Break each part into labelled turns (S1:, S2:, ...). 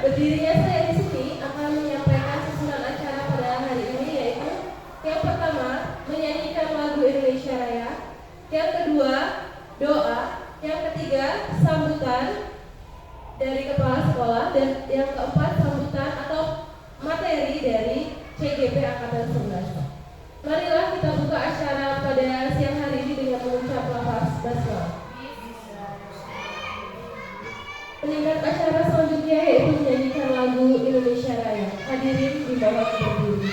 S1: Berdirinya saya di sini akan menyampaikan susunan acara pada hari ini, yaitu yang pertama menyanyikan lagu Indonesia Raya, yang kedua doa, yang ketiga sambutan dari kepala sekolah, dan yang keempat sambutan atau materi dari CGP Angkatan 11. Marilah kita buka acara pada siang hari ini dengan mengucap lafaz basmalah. Peningkat acara selanjutnya yaitu menyanyikan lagu Indonesia Raya. Hadirin dibawa berdiri.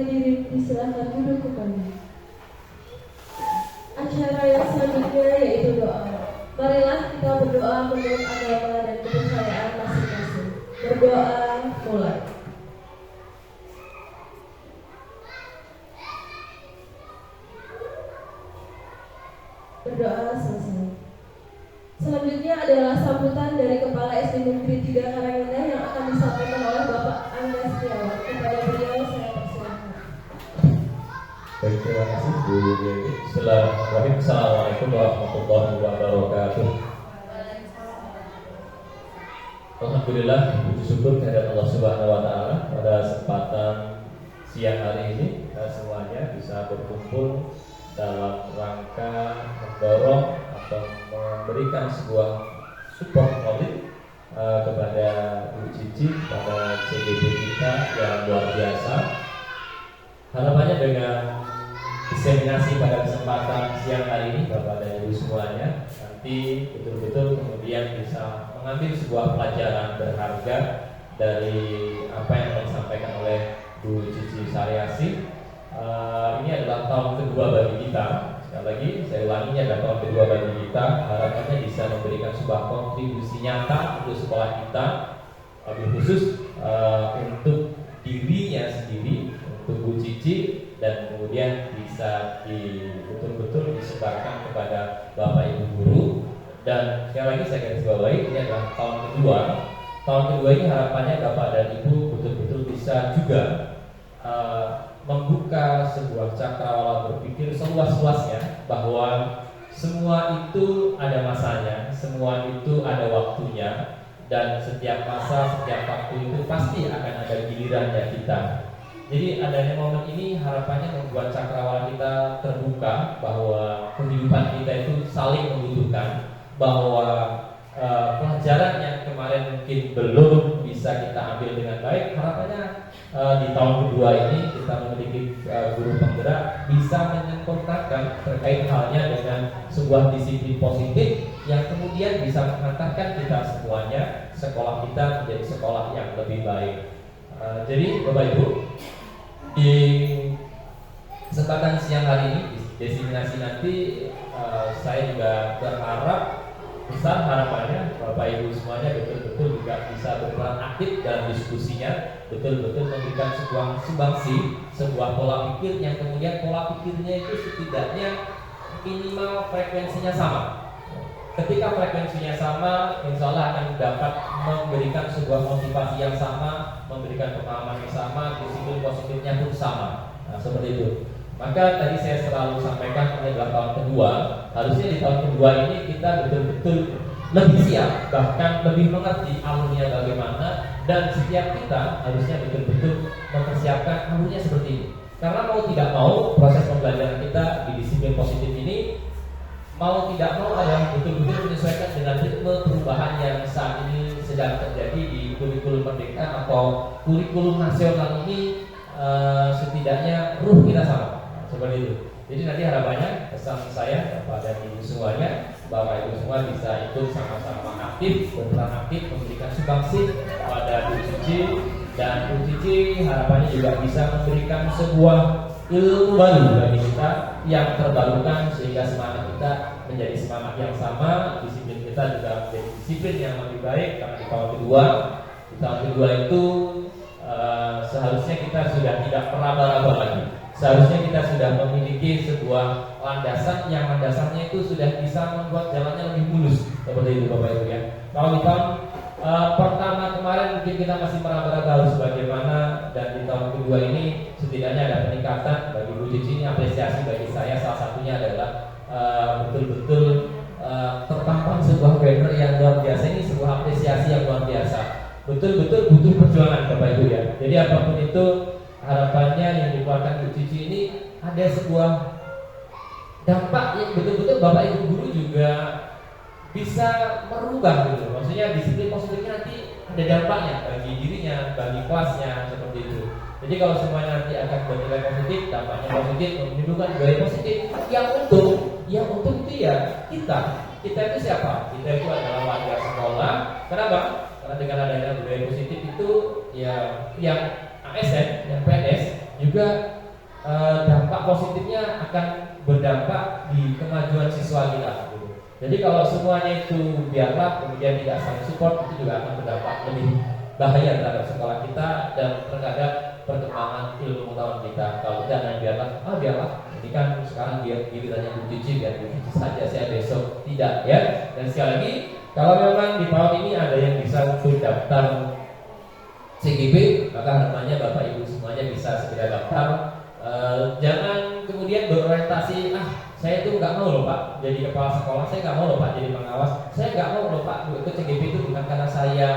S1: Hadirin disilahkan duduk kembali. Acara yang selanjutnya yaitu doa. Marilah kita berdoa menurut agama dan kepercayaan masing-masing. Berdoa mulai. Berdoa selesai. Selanjutnya adalah sambutan dari Kepala SD Negeri 3 Karanganyar yang akan disampaikan oleh Bapak Angga Setiawan. Kepada beliau saya persilakan.
S2: Baik, terima kasih Bu Yeni. Bismillahirrahmanirrahim. Assalamualaikum warahmatullahi wabarakatuh. Alhamdulillah, puji syukur kehadirat Allah Subhanahu wa taala pada kesempatan siang hari ini kita semuanya bisa berkumpul dalam rangka mendorong atau memberikan sebuah support knowledge kepada Bu Cici pada CGP kita yang luar biasa. Harapannya dengan diseminasi pada kesempatan siang hari ini Bapak dan Ibu semuanya nanti betul-betul kemudian bisa mengambil sebuah pelajaran berharga dari apa yang disampaikan oleh Bu Cici Saryasi. Ini adalah tahun kedua bagi kita. Sekali lagi saya ulangi, ini adalah tahun kedua bagi kita. Harapannya bisa memberikan sebuah kontribusi nyata untuk sekolah kita, lebih khusus untuk dirinya sendiri, untuk Bu Cici, dan kemudian bisa betul-betul disebarkan kepada Bapak Ibu guru. Dan sekali lagi saya garis bawahi, ini adalah tahun kedua. Tahun kedua ini harapannya Bapak dan Ibu betul-betul bisa juga membuka sebuah cakrawala berpikir seluas-luasnya bahwa semua itu ada masanya, semua itu ada waktunya, dan setiap masa, setiap waktu itu pasti akan ada gilirannya kita. Jadi adanya momen ini harapannya membuat cakrawala kita terbuka bahwa kehidupan kita itu saling membutuhkan, bahwa pelajaran yang kemarin mungkin belum bisa kita ambil dengan baik, harapannya di tahun kedua ini kita memiliki guru penggerak bisa menyempurnakan terkait halnya dengan sebuah disiplin positif yang kemudian bisa mengantarkan kita semuanya, sekolah kita menjadi sekolah yang lebih baik. Jadi Bapak Ibu, di kesempatan siang hari ini diseminasi nanti, saya juga berharap besar harapannya Bapak Ibu semuanya betul-betul juga bisa berperan aktif dalam diskusinya, betul-betul memberikan sebuah sumbangsi, sebuah pola pikir yang kemudian pola pikirnya itu setidaknya minimal frekuensinya sama. Ketika frekuensinya sama, insya Allah akan dapat memberikan sebuah motivasi yang sama, memberikan pengalaman yang sama, disiplin positifnya pun sama. Nah, seperti itu. Maka tadi saya selalu sampaikan ini adalah tahun kedua. Harusnya di tahun kedua ini kita betul-betul lebih siap, bahkan lebih mengerti alurnya bagaimana, dan setiap kita harusnya betul-betul mempersiapkan alurnya seperti ini. Karena mau tidak mau proses pembelajaran kita di disiplin positif ini mau tidak mau adalah betul-betul menyesuaikan dengan ritme perubahan yang saat ini sedang terjadi di kurikulum merdeka atau kurikulum nasional ini. Setidaknya ruh kita sama. Seperti itu. Jadi nanti harapannya pesan saya kepada ibu semuanya, Bapak Ibu semua bisa ikut sama-sama aktif, berperan aktif, memberikan sumbangsi pada Bu Cici, dan Bu Cici harapannya juga bisa memberikan sebuah ilmu baru bagi kita yang terbarukan sehingga semangat kita menjadi semangat yang sama, disiplin kita juga menjadi disiplin yang lebih baik. Karena di tahun kedua itu seharusnya kita sudah tidak meraba-raba lagi. Seharusnya kita sudah memiliki sebuah landasan yang landasannya itu sudah bisa membuat jalannya lebih mulus. Seperti itu Bapak Ibu ya. Kalau di tahun pertama kemarin mungkin kita masih meraba-raba harus bagaimana, dan di tahun kedua ini setidaknya ada peningkatan. Bagi Bu Cici ini apresiasi bagi saya, salah satunya adalah betul-betul terpampang sebuah banner yang luar biasa. Ini sebuah apresiasi yang luar biasa. Betul-betul butuh perjuangan Bapak Ibu ya. Jadi apapun itu, harapannya yang dikeluarkan Bu Cici ini ada sebuah dampak yang betul-betul Bapak Ibu guru juga bisa merubah gitu. Maksudnya disiplin positifnya nanti ada dampaknya bagi dirinya, bagi kelasnya, seperti itu. Jadi kalau semuanya nanti akan bernilai positif, dampaknya positif, menimbulkan gaya positif, yang untung itu ya kita. Kita itu siapa? Kita itu adalah warga sekolah. Kenapa? Karena dengan adanya budaya positif itu ya yang ASN, yang PNS juga dampak positifnya akan berdampak di kemajuan siswa kita. Gitu. Jadi kalau semuanya itu biarlah kemudian tidak saling support, itu juga akan berdampak lebih bahaya terhadap sekolah kita dan terhadap perkembangan ilmu pengetahuan kita. Kalau tidak, nah biarlah. Ini kan sekarang gilirannya Bu Cici, biar Bu Cici saja, saya besok tidak ya. Dan sekali lagi, kalau memang di tahun ini ada yang bisa untuk daftar CGP, maka harapannya Bapak Ibu semuanya bisa segera daftar. Jangan kemudian berorientasi, saya itu nggak mau loh Pak jadi kepala sekolah, saya nggak mau loh Pak jadi pengawas, saya nggak mau loh Pak ikut CGP itu bukan karena saya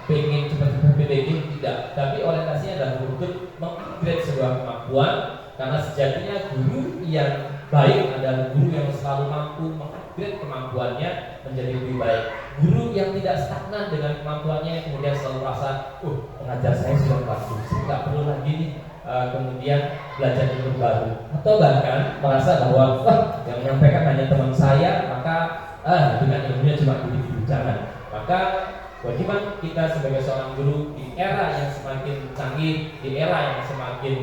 S2: pengen cepat-cepat PDG, tidak. Tapi orientasinya adalah untuk mengupgrade sebuah kemampuan, karena sejatinya guru yang baik adalah guru yang selalu mampu mengupgrade kemampuannya menjadi lebih baik. Guru yang tidak stagnan dengan kemampuannya kemudian selalu merasa, pengajar saya sudah bagus, saya nggak perlu lagi nih kemudian belajar ilmu baru, atau bahkan merasa bahwa yang menyampaikan hanya teman saya, maka dengan ilmunya cuma begitu. Jangan. Maka kewajiban kita sebagai seorang guru di era yang semakin canggih, di era yang semakin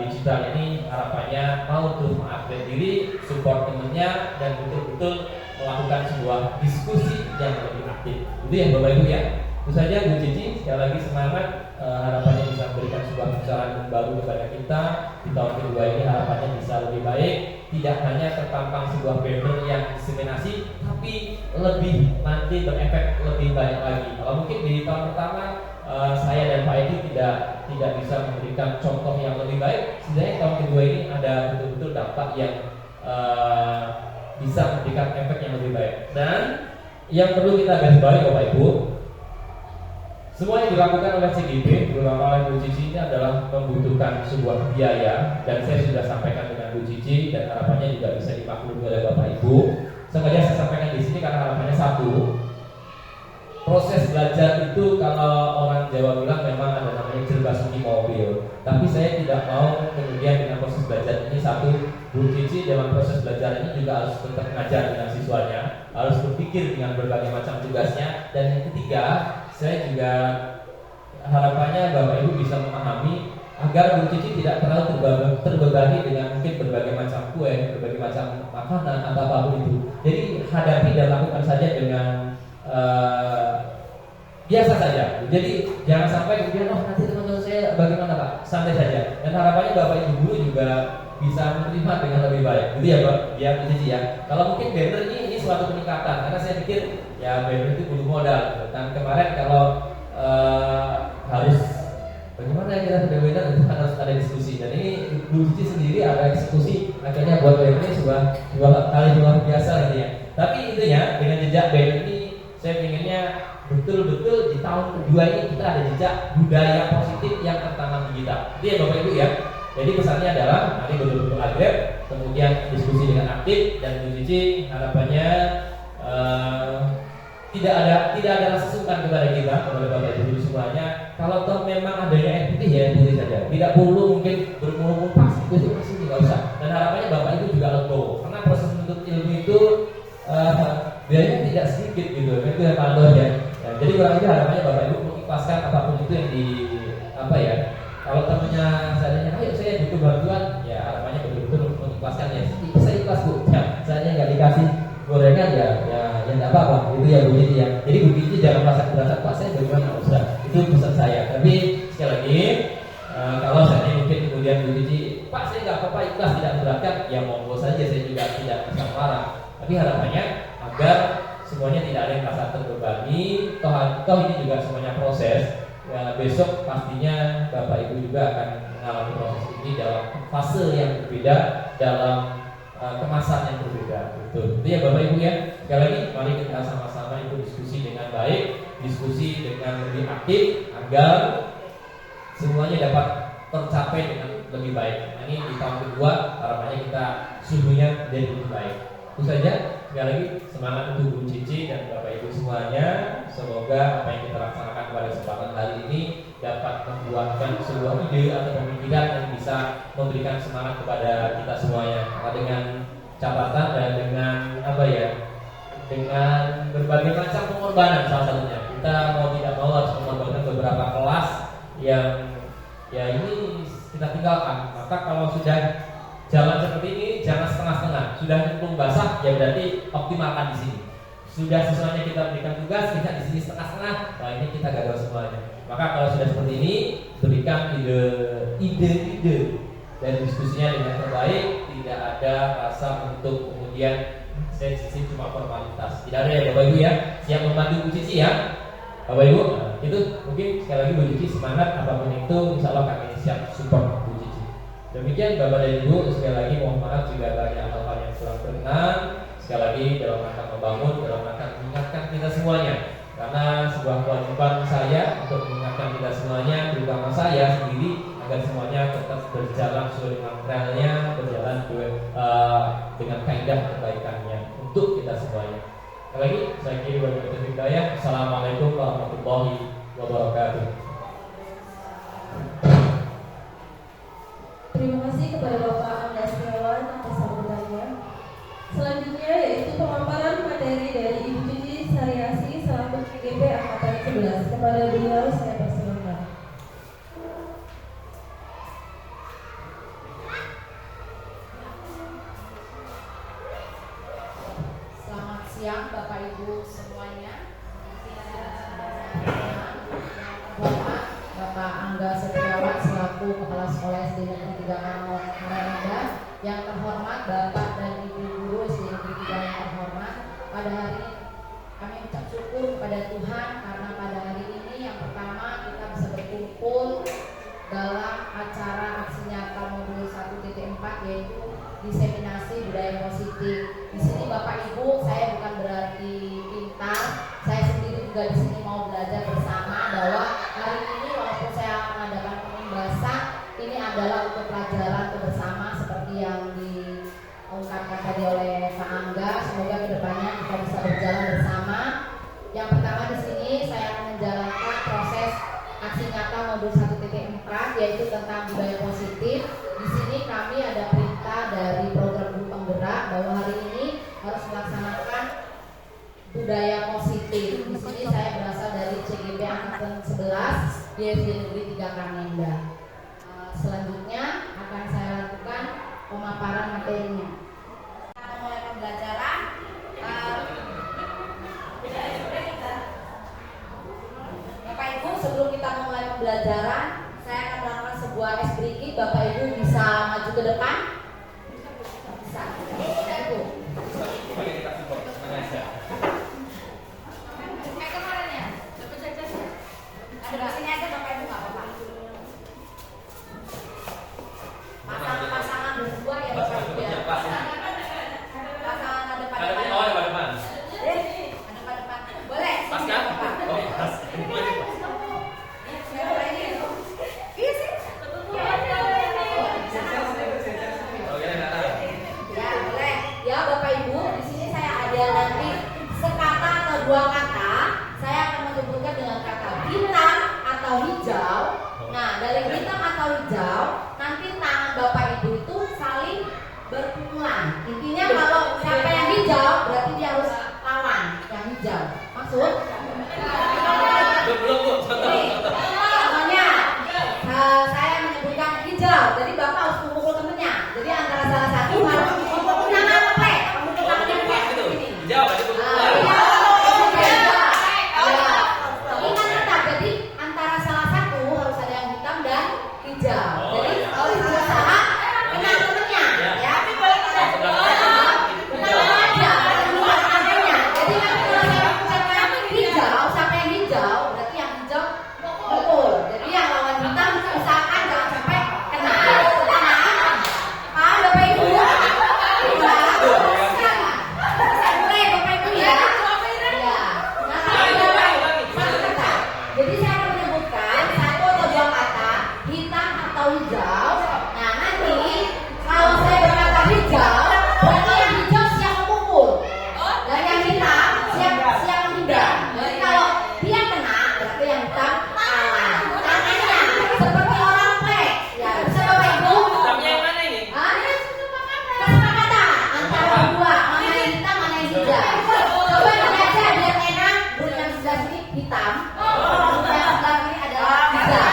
S2: digital ini, harapannya mau untuk mengupgrade diri, support temennya, dan betul-betul melakukan sebuah diskusi yang lebih aktif. Itu yang Bapak Ibu ya. Itu saja Bu Cici, sekali lagi semangat. Harapannya bisa memberikan sebuah pencerahan baru kepada kita di tahun kedua ini. Harapannya bisa lebih baik, tidak hanya terpampang sebuah banner yang diseminasi, tapi lebih nanti berefek lebih baik lagi. Kalau mungkin di tahun pertama saya dan Pak Edi tidak bisa memberikan contoh yang lebih baik, setidaknya tahun kedua ini ada betul-betul dampak yang bisa memberikan efek yang lebih baik. Dan yang perlu kita garis bawahi Bapak Ibu, semua yang dilakukan oleh CGP, terutama oleh Bu Cici, ini adalah membutuhkan sebuah biaya, dan saya sudah sampaikan dengan Bu Cici, dan harapannya juga bisa dimaklumi oleh Bapak Ibu. Sengaja saya sampaikan di sini karena harapannya satu, proses belajar itu kalau orang Jawa bilang memang ada namanya jerbasuki mobil. Tapi saya tidak mau kemudian dengan proses belajar ini satu, Bu Cici dalam proses belajar ini juga harus tetap mengajar dengan siswanya, harus berpikir dengan berbagai macam tugasnya. Dan yang ketiga, saya juga harapannya Bapak Ibu bisa memahami
S3: agar Bu Cici tidak terlalu terbebani dengan mungkin berbagai macam kue, berbagai macam makanan atau apapun itu. Jadi hadapi dan lakukan saja dengan biasa saja. Jadi jangan sampai kemudian nanti teman-teman saya bagaimana Pak, santai saja. Dan harapannya Bapak Ibu guru juga bisa menerima dengan lebih baik. Gitu ya Pak, ya Bu Cici ya. Kalau mungkin banner ini suatu peningkatan, karena saya pikir ya banner itu butuh modal. Dan kemarin kalau harus bagaimana kita sudah banner itu harus ada diskusi. Dan ini Bu Cici sendiri ada eksekusi, akhirnya buat banner ini dua kali luar biasa gitu ya. Tapi intinya dengan jejak banner ini saya pinginnya betul-betul di tahun kedua ini kita ada jejak budaya positif yang tertanam di kita. Itu ya Bapak Ibu ya. Jadi pesannya adalah nanti betul-betul agrep, kemudian diskusi dengan aktif, dan Bu Cici harapannya tidak ada rasa sungkan kepada kita, kepada Bapak Ibu semuanya. Kalau toh memang adanya FPT ya pilih saja. Tidak perlu mungkin berkumpul pas itu masih tidak usah. Dan harapannya Bapak Ibu juga legowo, karena proses menuntut ilmu itu biayanya tidak sedikit gitu. Itu yang paling ya. Jadi kurang lebih harapannya Bapak Ibu mengikhlaskan apapun itu yang di apa ya. Kalau temannya seandainya, ayo saya butuh bantuan, ya harapannya betul-betul mengikhlaskan ya. Saya ikhlas Bu, ya, saya nggak dikasih gorengan ya nggak apa-apa. Itu ya Bu Cici ya. Jadi Bu Cici jangan merasa keberatan Pak, saya bagaimana nggak usah. Itu pesan saya. Tapi sekali lagi, kalau saya mungkin kemudian Bu Cici, Pak saya nggak apa-apa ikhlas tidak memberatkan, ya monggo saja, saya juga tidak bisa melarang. Tapi harapannya agar semuanya tidak ada yang merasa terbebani. Toh ini juga semuanya proses. Ya, besok pastinya Bapak Ibu juga akan mengalami proses ini dalam fase yang berbeda, dalam kemasan yang berbeda. Itu ya Bapak Ibu ya. Sekali lagi mari kita sama-sama itu diskusi dengan baik, diskusi dengan lebih aktif agar semuanya dapat tercapai dengan lebih baik. Nah, ini di tahun kedua harapannya kita suhunya menjadi lebih baik. Itu saja. Sekali lagi semangat untuk Bu Cici dan Bapak Ibu semuanya. Semoga apa yang kita laksanakan pada kesempatan hari ini dapat membuatkan sebuah ide atau pemikiran yang bisa memberikan semangat kepada kita semuanya. Karena dengan catatan dan dengan apa ya, dengan berbagai macam pengorbanan salah satunya. Kita mau tidak mau harus mengorbankan beberapa kelas yang ya ini kita tinggalkan. Maka kalau sudah jalan seperti ini jangan setengah-setengah. Sudah nyemplung basah ya berarti optimalkan di sini. Sudah sesuanya kita berikan tugas, kita di sini setengah-setengah, nah ini kita gagal semuanya. Maka kalau sudah seperti ini, berikan ide-ide dan diskusinya dengan terbaik. Tidak ada rasa untuk kemudian saya sisi cuma formalitas. Tidak ada ya Bapak Ibu ya. Siap membantu Bu Cici ya Bapak Ibu. Nah, itu mungkin sekali lagi Bu Cici semangat apapun itu, insya Allah kami siap support Bu Cici. Demikian Bapak dan Ibu, sekali lagi mohon maaf jika banyak hal-hal yang kurang berkenan. Sekali lagi dalam rangka membangun, dalam rangka mengingatkan kita semuanya. Karena sebuah kewajiban saya untuk mengingatkan kita semuanya, terutama saya sendiri, agar semuanya tetap berjalan sesuai dengan relnya, berjalan dengan kaidah kebaikannya untuk kita semuanya. Sekali lagi, saya kiri wabillahi taufiq hidayah. Assalamualaikum warahmatullahi wabarakatuh.
S1: Terima kasih kepada Bapak Angga Setiawan atas sambutannya. Selanjutnya yaitu pemaparan materi dari Ibu Cici Sariasi selaku PGP Angkatan 11. Kepada beliau saya persilakan.
S4: Selamat siang Bapak Ibu semuanya. Bapak Angga Setiawan selaku Kepala Sekolah SD Negeri 3 Karanganyar. Yang terhormat Bapak dan Ibu Guru SD Negeri 3 yang terhormat, pada hari ini kami ucap syukur kepada Tuhan karena pada hari ini yang pertama kita bisa berkumpul dalam acara aksi nyata modul 1.4 yaitu diseminasi budaya positif. Di sini Bapak Ibu, saya bukan berarti pintar, saya sendiri juga di sini mau belajar bersama bahwa hari ini walaupun saya mengadakan pembahasan, ini adalah untuk pelajaran bersama seperti yang diungkapkan tadi oleh Pak Angga. Semoga kedepannya kita bisa berjalan bersama. Yang pertama di sini saya akan menjalankan proses aksi nyata modul 1.4 yaitu tentang budaya positif. Di sini kami ada perintah dari program guru penggerak bahwa hari ini harus melaksanakan budaya positif. Di sini saya berasal dari CGP Angkatan 11 di SD Negeri 3 Karanganyar. pemaparan materinya. Kita mulai pembelajaran. Bapak Ibu, sebelum kita memulai pembelajaran, saya akan melakukan sebuah ice breaking. Bapak Ibu bisa maju ke depan? Bisa. Ibu. Kemarin ya, ada sini aja Bapak Ibu nggak apa-apa. Pasangan berdua ya Bapak Ibu ya. Pasangan ada pada depan.
S3: Oh, ada depan.
S4: Ada pada depan. Boleh.
S3: Pas kan? Oh, pas.
S4: Ya Bapak Ibu, di sini saya ada nanti sekata atau dua kata. Saya akan menyebutkan dengan kata hitam atau hijau. Nah, dari hitam atau hijau, nanti tangan Bapak Ibu itu saling berpukulan. Intinya kalau siapa yang hijau, berarti dia harus lawan yang hijau. Maksud? Contohnya, saya menyebutkan hijau, jadi Bapak harus memukul temennya. Jadi antara salah satu harus memukul tangan plek. Memukul tangannya plek.
S3: Hijau, ada pukulan.
S4: Ingat tetap, jadi antara salah satu harus ada yang hitam dan hijau. Jadi harus berusaha kenal temennya, ya. Benar aja, kenal temennya. Jadi nanti kalau saya ucapkan hijau, sampai yang hijau, berarti yang hijau mukul. Jadi yang lawan hitam usahakan jangan sampai kena. Bapak Ibu. Mulai Bapak Ibu ya. Jadi saya akan menyebutkan satu atau dua kata, hitam atau hijau. Nah nanti kalau saya berkata hijau, berarti yang hijau siap memukul, dan yang hitam siap menghindar. Jadi kalau dia kena, berarti yang hitam kalah. Tangannya seperti orang plek. Ya, bisa Bapak Ibu?
S3: Tapi yang mana ini?
S4: Kesepakatan antara dua, mana yang hitam, mana yang hijau. Coba ini aja biar enak. Burung yang sebelah sini hitam, burung yang sebelah kiri adalah hijau.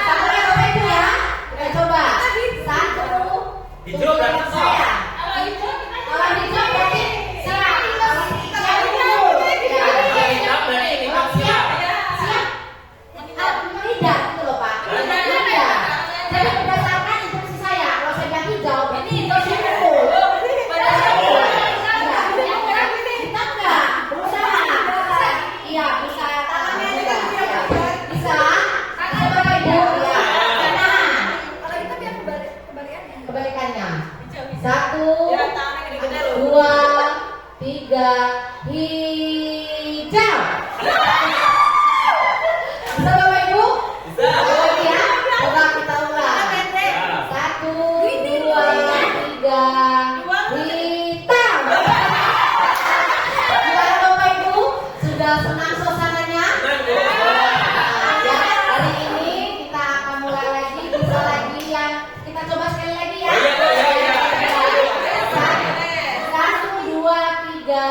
S4: Satunya Bapak Ibu ya. Kita coba. Satu.
S3: Hijau berarti
S4: saya. Kalau hijau berarti siap. Siap dulu. Ya.
S3: hitam berarti ini kan siap.
S4: Siap. Menghindar gitu loh Pak. Menghindar. Jadi berdasarkan instruksi saya, kalau saya bilang hijau, berarti hijau siap pukul. Kita enggak, berusaha. Iya, berusaha. Tangannya juga. Bisa. Bapak Ibu, ya. Kanan.
S1: Kalau kita biar kebalikannya.
S4: Kebalikannya. 1, 2, 3, hijau. Bisa Bapak Ibu?
S3: Bisa.
S4: Lagi ya? Coba kita ulang. 1, 2, 3, hitam. Gimana Bapak Ibu? Sudah senang suasananya? Ya, hari ini kita akan mulai lagi, bisa lagi yang kita coba sekali lagi ya. Satu, dua, tiga,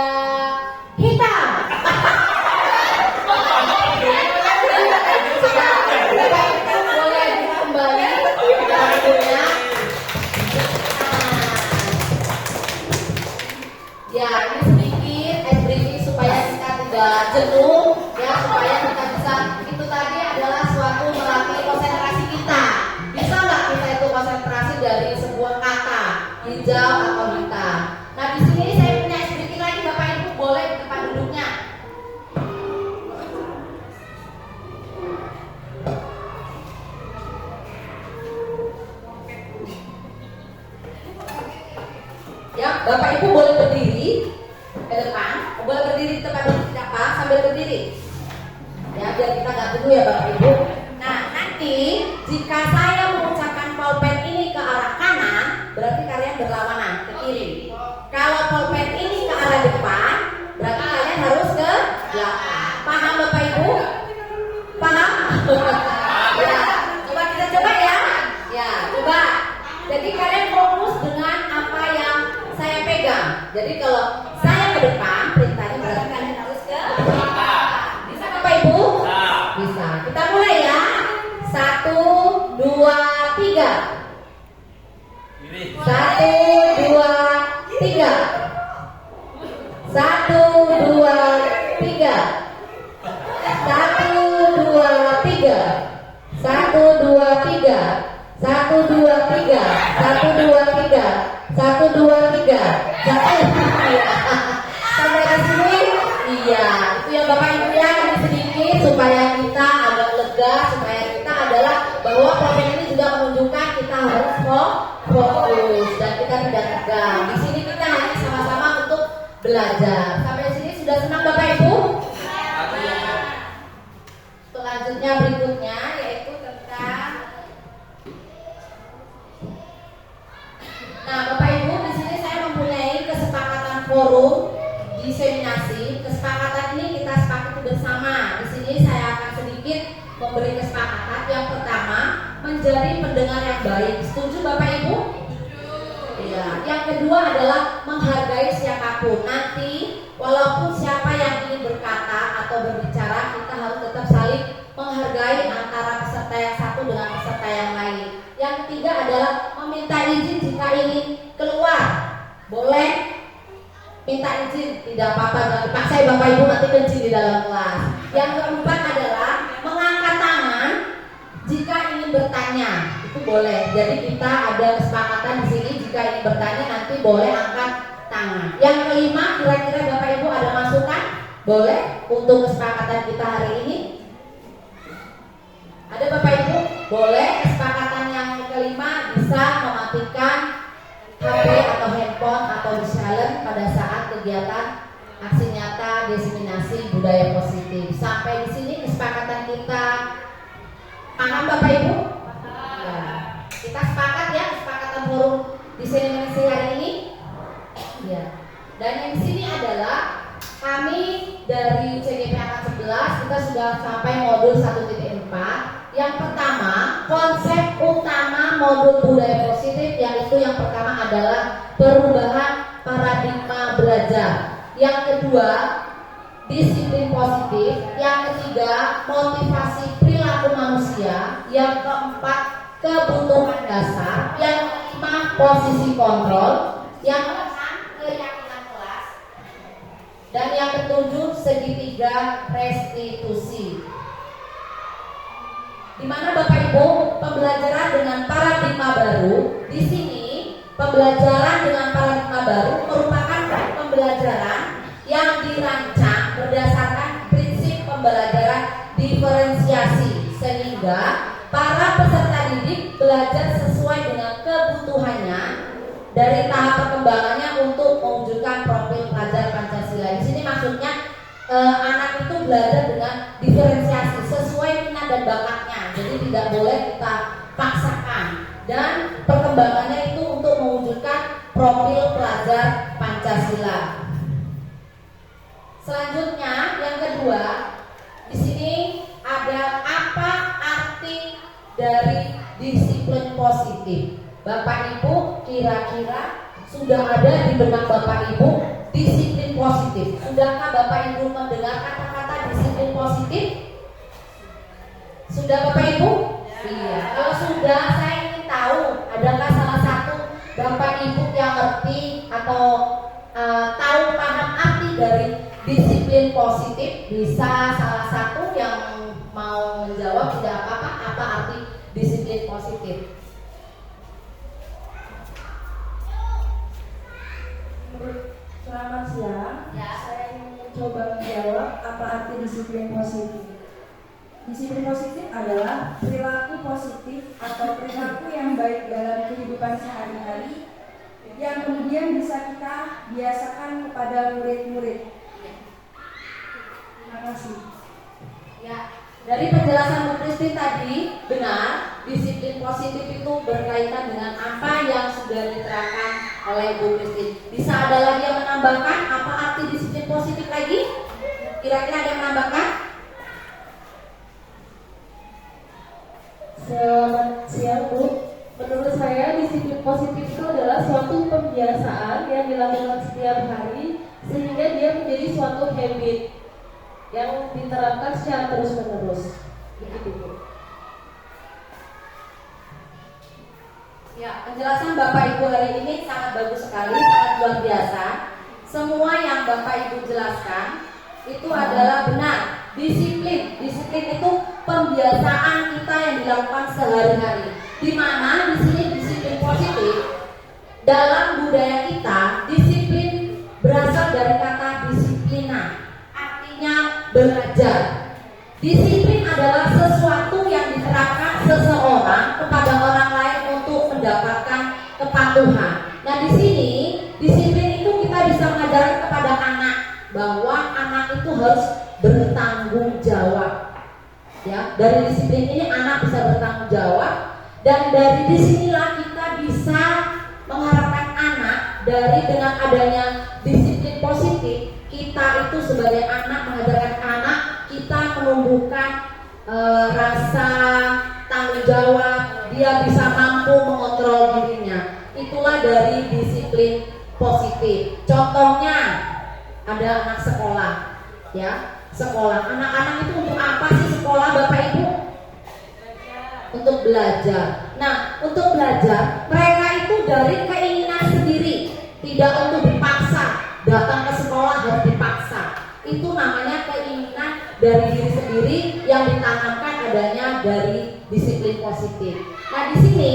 S4: hitam. Kita boleh kembali ke lagunya. Ya, ini sedikit ice breaking supaya kita tidak jenuh, ya, supaya kita bisa, itu tadi adalah suatu melatih konsentrasi kita. Bisa nggak kita itu konsentrasi dari sebuah kata, hijau atau hitam? Nah, di sini saya punya ice breaking lagi, Bapak Ibu boleh di tempat duduknya. Ya, Bapak Ibu boleh berdiri ke depan, boleh berdiri di tempat duduk tidak apa, sambil berdiri. Ya, biar kita nggak jenuh ya Bapak Ibu. Nah, nanti jika saya mengucapkan pulpen ini ke arah kanan, berarti kalian berlawanan ke kiri. Kalau pulpen ini ke arah depan, berarti kalian harus ke belakang. Paham Bapak Ibu? Paham? Ya, coba kita coba ya. Ya, coba. Jadi kalian fokus dengan apa yang saya pegang. Jadi kalau saya ke depan, perintahnya berarti kalian harus ke belakang. Bisa Bapak Ibu? Bisa. Kita mulai ya. 1, 2, 3. tiga. 1, 2, 3. 1, 2, 3. 1, 2, 3. 1, 2, 3. 1, 2, 3. 1, 2, 3. Sampai ke sini. Iya, itu ya Bapak Ibu ya, ini sedikit supaya kita agak lega, supaya kita adalah bahwa profil ini juga menunjukkan kita harus fokus dan kita tidak tegang. Di sini kita hanya sama-sama untuk belajar. Sampai sini sudah senang Bapak Ibu? Selanjutnya berikutnya yaitu tentang. Nah, Bapak Ibu, di sini saya mempunyai kesepakatan forum diseminasi. Kesepakatan ini kita sepakati bersama. Di sini saya akan sedikit memberi kesepakatan. Yang pertama, menjadi pendengar yang baik. Setuju Bapak Ibu? Iya. Yang kedua adalah menghargai siapapun. Nanti walaupun siapa yang ingin berkata atau berbicara, kita harus tetap saling menghargai antara peserta yang satu dengan peserta yang lain. Yang ketiga adalah meminta izin jika ingin keluar. Boleh minta izin, tidak apa-apa, jangan dipaksa ya Bapak Ibu, nanti kencing di dalam kelas. Yang keempat adalah mengangkat tangan jika ingin bertanya, itu boleh. Jadi kita ada kesepakatan di sini, jika ingin bertanya nanti boleh angkat tangan. Yang kelima, kira-kira Bapak Ibu ada masukan? Boleh untuk kesepakatan kita hari ini? Ada Bapak Ibu? Boleh. Kesepakatan yang kelima bisa mematikan HP atau handphone atau di silent pada saat kegiatan aksi nyata diseminasi budaya positif. Sampai di sini kesepakatan kita paham Bapak Ibu? Ya. Kita sepakat ya kesepakatan forum diseminasi hari ini. Ya. Dan yang di sini adalah kami dari CGP Angkatan 11 kita sudah sampai modul 1.4. Yang pertama, konsep utama modul budaya positif, yaitu yang pertama adalah perubahan paradigma belajar. Yang kedua, disiplin positif. Yang ketiga, motivasi perilaku manusia. Yang keempat, kebutuhan dasar. Yang kelima, posisi kontrol. Yang keenam, keyakinan kelas. Dan yang ketujuh, segitiga restitusi. Di mana Bapak Ibu pembelajaran dengan paradigma baru. Di sini pembelajaran dengan paradigma baru merupakan pembelajaran yang dirancang berdasarkan prinsip pembelajaran diferensiasi, sehingga para peserta didik belajar sesuai dengan kebutuhannya dari tahap perkembangannya untuk mewujudkan profil pelajar Pancasila. Di sini maksudnya anak itu belajar dengan diferensiasi sesuai minat dan bakatnya. Jadi tidak boleh kita paksakan, dan perkembangannya itu untuk mewujudkan profil pelajar Pancasila. Selanjutnya yang kedua, di sini ada apa arti dari disiplin positif. Bapak Ibu kira-kira sudah ada di benak Bapak Ibu disiplin positif? Sudahkah Bapak Ibu mendengar kata-kata disiplin positif? Sudah Bapak Ibu? Iya. Kalau sudah, saya ingin tahu adakah salah satu Bapak Ibu yang ngerti atau tahu paham arti dari disiplin positif? Bisa salah satu yang mau menjawab, tidak apa-apa, apa arti disiplin positif?
S1: Selamat siang.
S4: Ya.
S1: Saya ingin mencoba menjawab apa arti disiplin positif. Disiplin positif adalah perilaku positif atau perilaku yang baik dalam kehidupan sehari-hari yang kemudian bisa kita biasakan kepada murid-murid. Terima kasih.
S4: Ya, dari penjelasan Bu Christine tadi, benar, disiplin positif itu berkaitan dengan apa yang sudah diterangkan oleh Bu Christine. Bisa ada lagi yang menambahkan apa arti disiplin positif lagi? Kira-kira ada yang menambahkan?
S1: Selamat siang Bu. Menurut saya disiplin positif itu adalah suatu pembiasaan yang dilakukan setiap hari sehingga dia menjadi suatu habit yang diterapkan secara terus-menerus. Begitu Bu.
S4: Ya, penjelasan Bapak Ibu hari ini sangat bagus sekali, sangat luar biasa. Semua yang Bapak Ibu jelaskan itu adalah benar. Disiplin itu pembiasaan kita yang dilakukan sehari-hari. Di mana di sini disiplin positif dalam budaya kita, disiplin berasal dari kata disiplina, artinya belajar. Disiplin adalah sesuatu yang diterapkan seseorang kepada orang lain untuk mendapatkan kepatuhan. Nah, di sini disiplin itu kita bisa mengajarkan kepada anak bahwa anak itu harus bertanggung jawab. Ya, dari disiplin ini anak bisa bertanggung jawab, dan dari disinilah kita bisa mengharapkan anak dengan adanya disiplin positif. Kita itu sebagai anak mengajarkan anak kita menumbuhkan rasa tanggung jawab, dia bisa mampu mengontrol dirinya. Itulah dari disiplin positif. Contohnya ada anak sekolah, ya, sekolah. Anak-anak itu untuk apa sih sekolah, Bapak Ibu? Untuk belajar. Nah, untuk belajar mereka itu dari keinginan sendiri, tidak untuk dipaksa. Datang ke sekolah harus dipaksa. Itu namanya keinginan dari diri sendiri yang ditanamkan adanya dari disiplin positif. Nah, di sini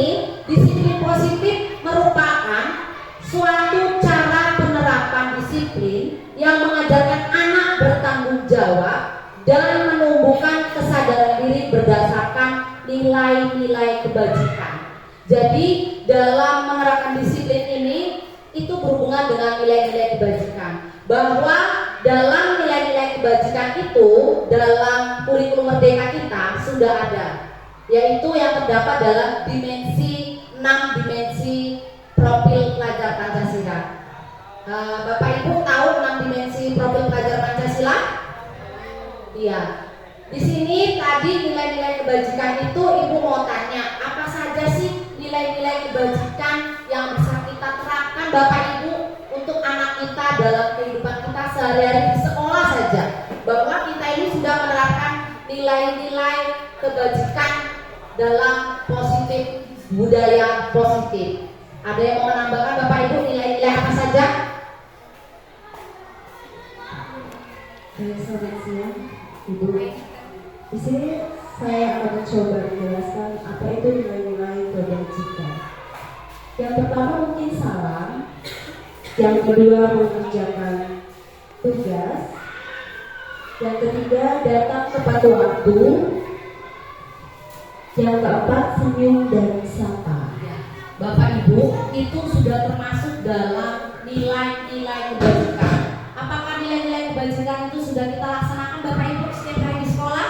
S4: disiplin positif merupakan suatu cara penerapan disiplin yang mengajarkan anak bertanggung jawab dan menumbuhkan kesadaran diri berdasarkan nilai-nilai kebajikan. Jadi dalam menerapkan disiplin ini itu berhubungan dengan nilai-nilai kebajikan. Bahwa dalam nilai-nilai kebajikan itu dalam kurikulum merdeka kita sudah ada, yaitu yang terdapat dalam dimensi 6 dimensi profil pelajar Pancasila. Bapak Ibu tahu 6 dimensi profil pelajar Pancasila? Iya. Di sini tadi nilai-nilai kebajikan itu Ibu mau tanya, apa saja sih nilai-nilai kebajikan yang bisa kita terapkan Bapak Ibu untuk anak kita dalam kehidupan kita sehari-hari di sekolah saja? Bahwa kita ini sudah menerapkan nilai-nilai kebajikan dalam positif, budaya positif. Ada yang mau menambahkan Bapak Ibu nilai-nilai apa saja?
S1: Selamat siang, Ibu. Di sini saya akan mencoba menjelaskan apa itu nilai-nilai kebajikan. Yang pertama mungkin salam, yang kedua mengerjakan tugas, yang ketiga datang tepat waktu, yang keempat senyum dan sapa.
S4: Bapak Ibu, itu sudah termasuk dalam nilai-nilai kebajikan. Apakah nilai-nilai kebajikan itu sudah kita laksanakan Bapak Ibu setiap hari di sekolah?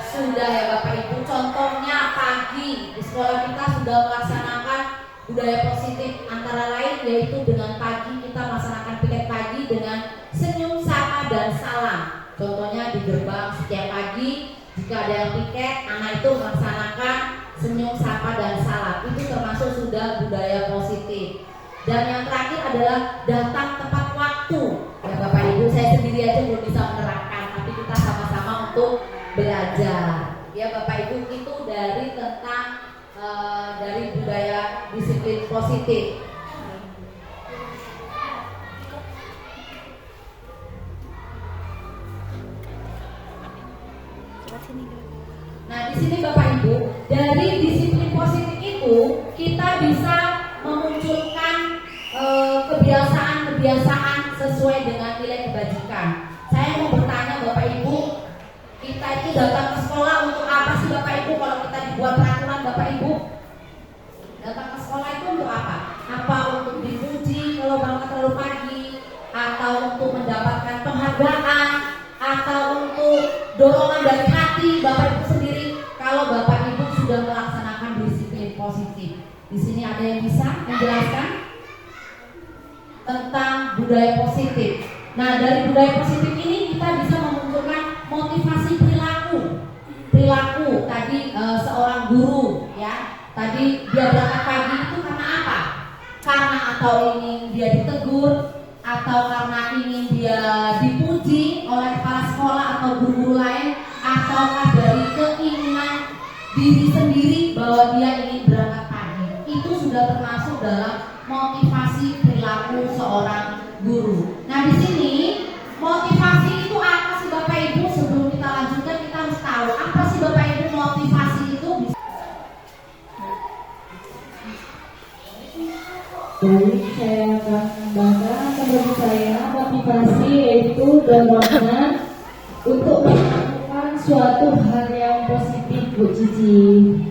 S4: Sudah ya Bapak Ibu. Contohnya pagi di sekolah kita sudah melaksanakan budaya positif, antara lain yaitu dengan pagi kita melaksanakan piket pagi dengan senyum, sapa, dan salam. Contohnya di gerbang setiap pagi jika ada yang piket, anak itu melaksanakan senyum, sapa, dan salam. Itu termasuk sudah budaya positif. Dan yang terakhir adalah datang tepat waktu. Ya Bapak Ibu, saya sendiri aja belum bisa menerapkan, tapi kita sama-sama untuk belajar. Ya Bapak Ibu, itu dari tentang dari budaya disiplin positif. Nah, di sini Bapak Ibu, dari disiplin positif itu kita bisa memunculkan kebiasaan-kebiasaan sesuai dengan nilai kebajikan. Saya mau bertanya Bapak Ibu, kita itu datang ke sekolah untuk apa sih Bapak Ibu? Kalau kita dibuat peraturan Bapak Ibu, datang ke sekolah itu untuk apa? Apa untuk dipuji kalau berangkat terlalu pagi, atau untuk mendapatkan penghargaan, atau untuk dorongan dari hati Bapak Ibu sendiri? Kalau Bapak Ibu sudah melaksanakan disiplin positif, di sini ada yang bisa menjelaskan tentang budaya positif. Nah, dari budaya positif ini kita bisa memunculkan motivasi perilaku. Tadi seorang guru, ya, tadi dia berangkat pagi itu karena apa? Karena atau ingin dia ditegur, atau karena ingin dia dipuji oleh kepala sekolah atau guru-guru lain, ataukah dari keinginan diri sendiri bahwa dia ingin berangkat pagi. Itu sudah termasuk dalam motivasi motivasi perilaku seorang guru. Nah, di sini motivasi itu apa sih Bapak Ibu? Sebelum kita lanjutkan, kita harus tahu apa sih Bapak Ibu motivasi itu.
S1: Baik, saya akan membahas menurut saya motivasi yaitu dorongan untuk melakukan suatu hal yang positif, Bu Cici.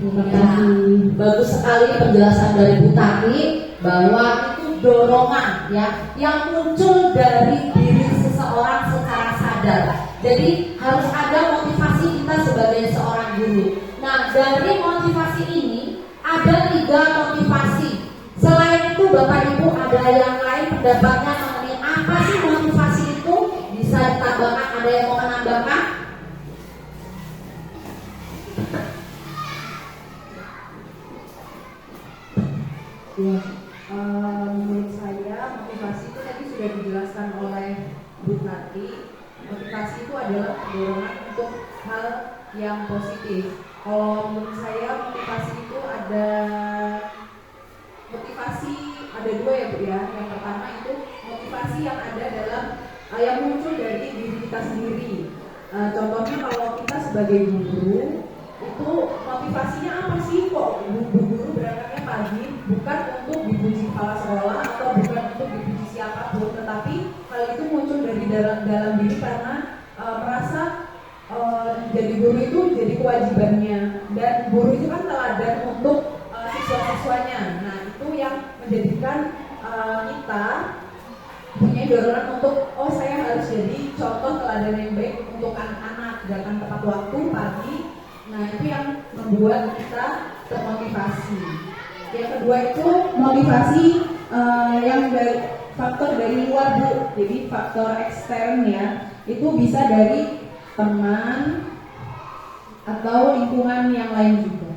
S1: Terima kasih.
S4: Bagus sekali penjelasan dari Bu Tati bahwa itu dorongan ya yang muncul dari diri seseorang secara sadar. Jadi harus ada motivasi kita sebagai seorang guru. Nah, dari motivasi ini ada 3 motivasi. Selain itu Bapak Ibu ada yang lain pendapatnya mengenai apa sih motivasi itu? Bisa ditambahkan, ada yang mau menambahkan?
S5: Ya, menurut saya motivasi itu tadi sudah dijelaskan oleh Bu Tati. Motivasi itu adalah dorongan untuk hal yang positif. Kalau menurut saya motivasi itu ada 2 ya Bu ya. Yang pertama itu motivasi yang ada dalam yang muncul dari diri kita sendiri. Contohnya kalau kita sebagai guru itu motivasinya apa sih kok guru berangkatnya pagi bukan untuk dipuji kepala sekolah atau bukan untuk dipuji siapapun, tetapi hal itu muncul dari dalam diri karena merasa jadi guru itu jadi kewajibannya, dan guru itu kan teladan untuk siswa-siswanya. Nah, itu yang menjadikan kita punya dorongan untuk saya harus jadi contoh teladan yang baik untuk anak-anak, datang tepat waktu pagi. Nah, itu yang membuat kita termotivasi. Yang kedua itu motivasi yang dari faktor dari luar Bu, jadi faktor ekstern ya. Itu bisa dari teman atau lingkungan yang lain juga.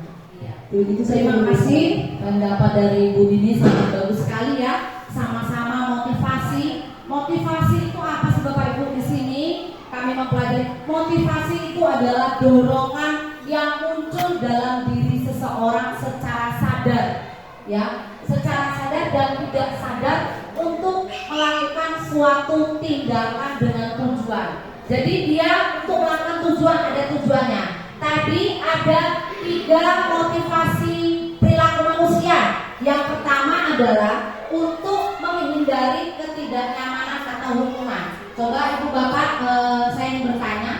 S4: Jadi terima kasih pendapat dari Bu Dini, sangat bagus sekali ya. Sama-sama motivasi. Motivasi itu apa sih Bapak Ibu? Di sini kami mempelajari motivasi itu adalah dorongan yang muncul dalam diri seseorang secara sadar, ya, secara sadar dan tidak sadar untuk melakukan suatu tindakan dengan tujuan. Jadi dia untuk melakukan tujuan, ada tujuannya. Tadi ada 3 motivasi perilaku manusia. Yang pertama adalah untuk menghindari ketidaknyamanan atau hukuman. Coba Ibu Bapak, saya ingin bertanya,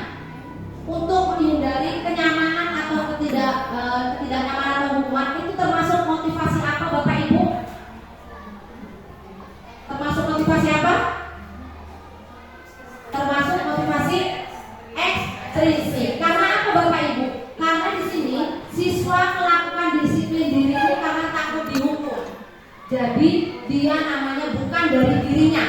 S4: untuk menghindari kenyamanan atau ketidaknyamanan atau hukuman itu termasuk motivasi apa Bapak Ibu? Termasuk motivasi apa? Termasuk motivasi ekstrinsik. Karena apa Bapak Ibu? Karena di sini siswa melakukan disiplin diri itu karena takut dihukum. Jadi dia namanya bukan dari dirinya,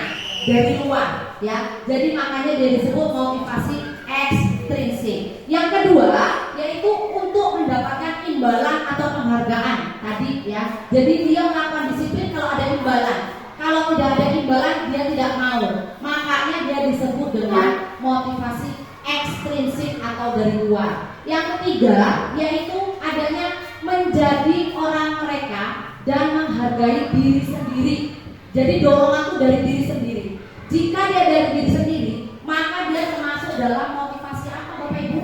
S4: dari luar, ya. Jadi makanya dia disebut motivasi ekstrinsik. Yang kedua yaitu untuk mendapatkan imbalan atau penghargaan tadi, ya. Jadi dia melakukan disiplin kalau ada imbalan. Kalau tidak ada imbalan dia tidak mau. Makanya dia disebut dengan motivasi ekstrinsik atau dari luar. Yang ketiga yaitu adanya menjadi orang mereka dan menghargai diri sendiri. Jadi dorongan itu dari diri sendiri. Jika dia dari diri sendiri, maka dia termasuk dalam motivasi apa Bapak Ibu?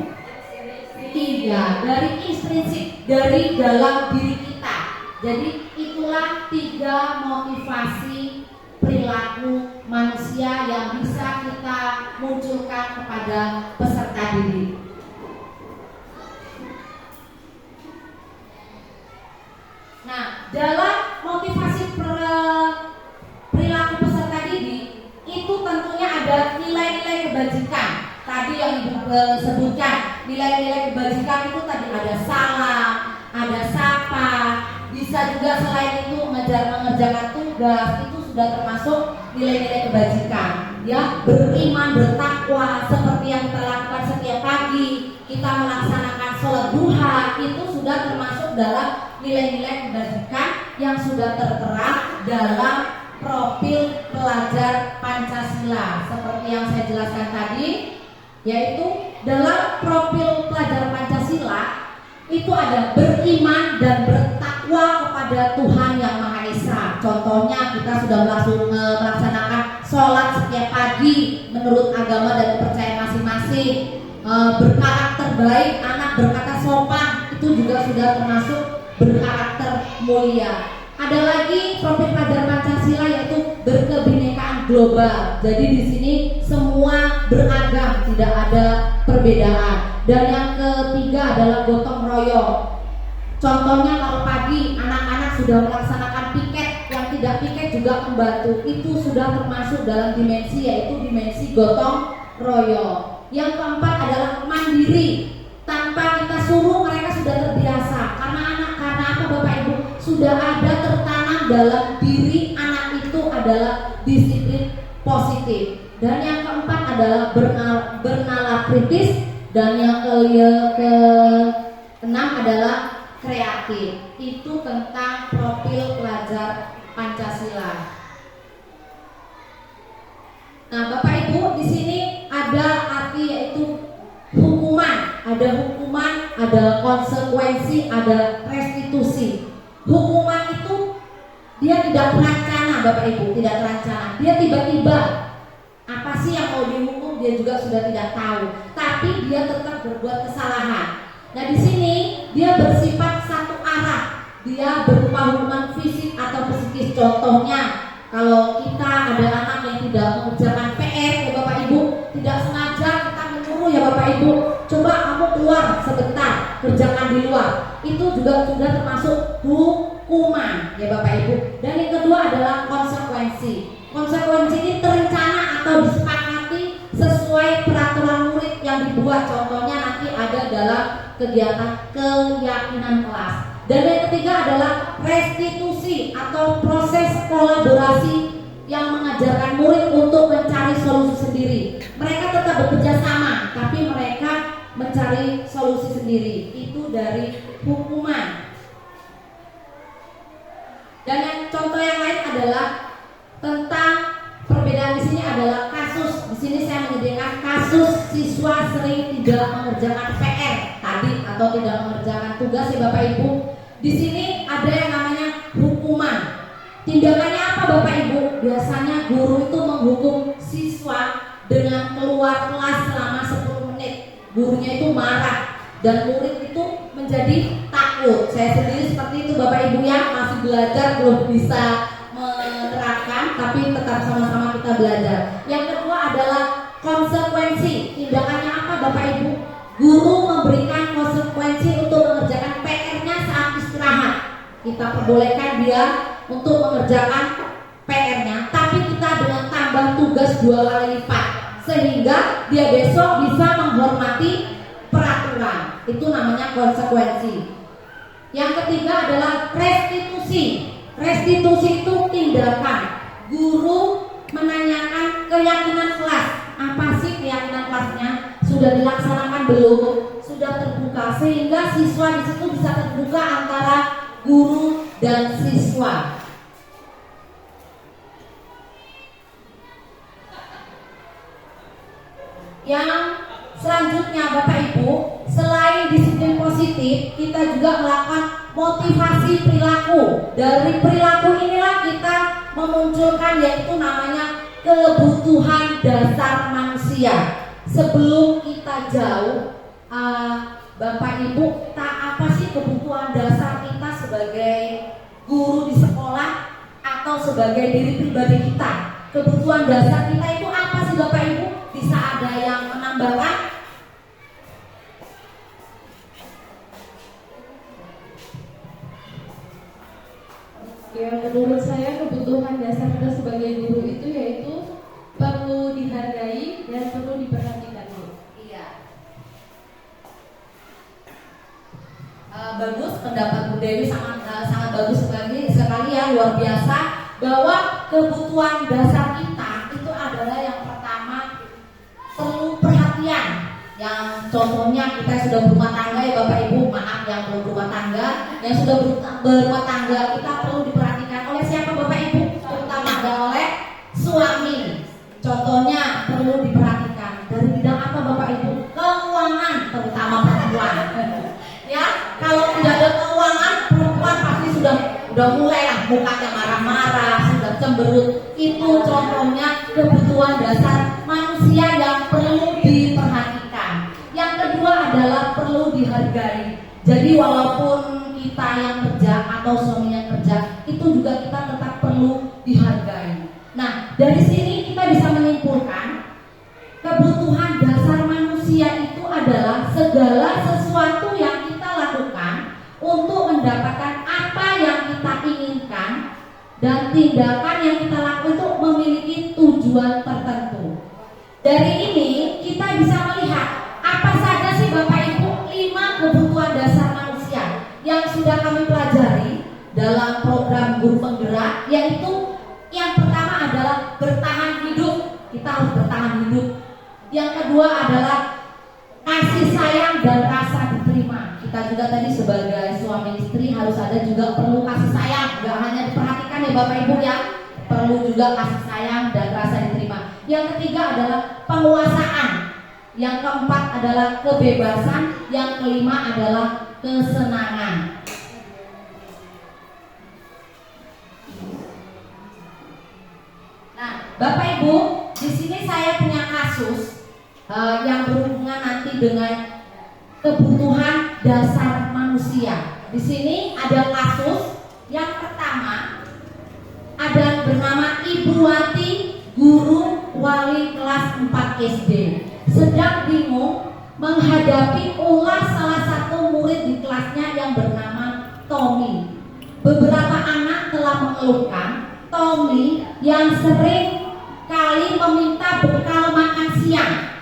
S4: Iya, dari intrinsik, dari dalam diri kita. Jadi itulah 3 motivasi perilaku manusia yang bisa kita munculkan kepada peserta didik. Nah, dalam motivasi perilaku peserta didik itu tentunya ada nilai-nilai kebajikan. Tadi yang Ibu sebutkan, nilai-nilai kebajikan itu tadi ada salam, ada sapa, bisa juga selain itu mengerjakan tugas, itu sudah termasuk nilai-nilai kebajikan. Ya, beriman, bertakwa seperti yang kita lakukan setiap pagi, kita melaksanakan sholat duha, itu sudah termasuk dalam nilai-nilai kebajikan yang sudah tertera dalam profil pelajar Pancasila. Seperti yang saya jelaskan tadi, yaitu dalam profil pelajar Pancasila itu ada beriman dan bertakwa kepada Tuhan Yang Maha Esa. Contoh Contohnya kita sudah melaksanakan sholat setiap pagi menurut agama dan kepercayaan masing-masing. Berkarakter baik, anak berkata sopan, itu juga sudah termasuk berkarakter mulia. Ada lagi profil pelajar Pancasila yaitu berkebinekaan global. Jadi di sini semua beragam, tidak ada perbedaan. Dan yang ketiga adalah gotong royong. Contohnya kalau pagi anak-anak sudah melaksanakan piket, yang tidak piket juga membantu. Itu sudah termasuk dalam dimensi yaitu dimensi gotong royong. Yang keempat adalah mandiri. Tanpa kita suruh mereka sudah terbiasa. Karena apa Bapak Ibu? Sudah ada tertanam dalam diri anak itu adalah disiplin positif. Dan yang keempat adalah bernalar kritis. Dan yang keenam adalah kreatif. Itu tentang profil pelajar Pancasila. Nah, Bapak Ibu, di sini ada arti yaitu hukuman, ada konsekuensi, ada restitusi. Hukuman itu dia tidak terencana, Bapak Ibu, tidak terencana. Dia tiba-tiba. Apa sih yang mau dihukum dia juga sudah tidak tahu, tapi dia tetap berbuat kesalahan. Nah, di sini dia bersifat satu arah. Dia berupa hukuman fisik atau psikis. Contohnya, kalau kita ada anak yang tidak mengerjakan PR ya Bapak Ibu, tidak sengaja kita menyuruh ya Bapak Ibu, coba kamu keluar sebentar, kerjakan di luar. Itu juga sudah termasuk hukuman ya Bapak Ibu. Dan yang kedua adalah konsekuensi. Konsekuensi ini terencana atau disepakati sesuai peraturan murid yang dibuat. Contohnya nanti ada dalam kegiatan keyakinan kelas. Dan yang ketiga adalah restitusi atau proses kolaborasi yang mengajarkan murid untuk mencari solusi sendiri. Mereka tetap bekerja sama, tapi mereka mencari solusi sendiri. Itu dari hukuman. Dan yang contoh yang lain adalah tentang perbedaan di sini adalah kasus. Di sini saya menyediakan kasus siswa sering tidak mengerjakan PR tadi atau tidak mengerjakan tugas ya Bapak Ibu. Di sini ada yang namanya hukuman. Tindakannya apa Bapak Ibu? Biasanya guru itu menghukum siswa dengan keluar kelas selama 10 menit. Gurunya itu marah dan murid itu menjadi takut. Saya sendiri seperti itu Bapak Ibu ya, masih belajar belum bisa menerapkan, tapi tetap sama-sama kita belajar. Yang kedua adalah konsekuensi. Tindakannya apa Bapak Ibu? Guru memberikan konsekuensi untuk mengerjakan PR-nya saat istirahat. Kita perbolehkan dia untuk mengerjakan PR-nya, tapi kita dengan tambah tugas 2 kali lipat, sehingga dia besok bisa menghormati peraturan. Itu namanya konsekuensi. Yang ketiga adalah restitusi. Restitusi itu tindakan. Guru menanyakan keyakinan kelas. Apa sih keyakinan kelasnya? Sudah dilaksanakan belum? Sudah terbuka, sehingga siswa di situ bisa terbuka antara guru dan siswa. Yang selanjutnya Bapak Ibu, selain disiplin positif, kita juga melakukan motivasi perilaku. Dari perilaku inilah kita memunculkan yaitu namanya kebutuhan dasar manusia. Sebelum kita jauh, Bapak Ibu, apa sih kebutuhan dasar kita sebagai guru di sekolah atau sebagai diri pribadi kita? Kebutuhan dasar kita itu apa sih Bapak Ibu? Bisa ada yang menambahkan?
S1: Ya, menurut saya kebutuhan dasar kita sebagai guru itu yaitu perlu dihargai dan perlu diperhatikan.
S4: Iya. Bagus pendapat Bu Dewi, sangat bagus sekali ya, luar biasa. Bahwa kebutuhan dasar kita itu adalah yang pertama perlu perhatian. Yang contohnya kita sudah berumah tangga ya Bapak Ibu, maaf yang belum berumah tangga, yang sudah berumah tangga kita perlu diperhatikan oleh siapa Bapak Ibu? Terutama adalah oleh suami. Contohnya perlu diperhatikan dari bidang apa Bapak Ibu? Keuangan, terutama perempuan. Ya, kalau tidak ada keuangan, perempuan pasti sudah mulai lah mukanya marah-marah, berebut. Itu contohnya kebutuhan dasar manusia yang perlu diperhatikan. Yang kedua adalah perlu dihargai. Jadi walaupun kita yang kerja atau suami yang kerja, itu juga kita tetap perlu dihargai. Nah, dari sini kita bisa menyimpulkan kebutuhan dasar manusia itu adalah segala sesuatu yang kita lakukan untuk mendapatkan apa yang kita inginkan, dan tindakan yang kita lakukan itu memiliki tujuan tertentu. Dari ini kita bisa melihat apa saja sih Bapak Ibu 5 kebutuhan dasar manusia yang sudah kami pelajari dalam program Guru Penggerak, yaitu yang pertama adalah bertahan hidup. Kita harus bertahan hidup. Yang kedua adalah kasih sayang dan rasa diterima. Kita juga tadi sebagai suami istri harus ada juga perlu kasih sayang. Gak hanya diperhatikan ya Bapak Ibu ya, perlu juga kasih sayang dan rasa diterima. Yang ketiga adalah penguasaan. Yang keempat adalah kebebasan. Yang kelima adalah kesenangan. Nah, Bapak Ibu, di sini saya punya kasus yang berhubungan nanti dengan kebutuhan dasar manusia. Di sini ada kasus yang pertama, ada bernama Ibu Wati, guru wali kelas 4 SD, sedang bingung menghadapi ulah salah satu murid di kelasnya yang bernama Tommy. Beberapa anak telah mengeluhkan Tommy yang sering kali meminta bekal makan siang.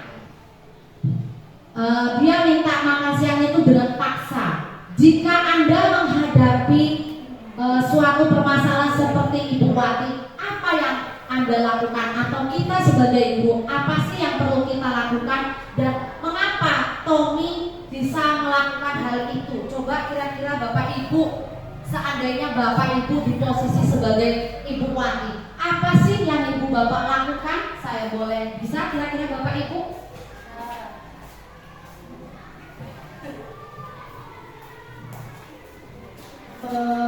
S4: Dia minta makan siang itu dengan paksa. Jika Anda menghadapi suatu permasalahan seperti Ibu Wati, apa yang Anda lakukan? Atau kita sebagai guru, apa sih yang perlu kita lakukan? Dan mengapa Tommy bisa melakukan hal itu? Coba kira-kira Bapak Ibu, seandainya Bapak Ibu di posisi sebagai Ibu Wati, apa sih yang Ibu Bapak lakukan? Saya boleh bisa kira-kira Bapak Ibu?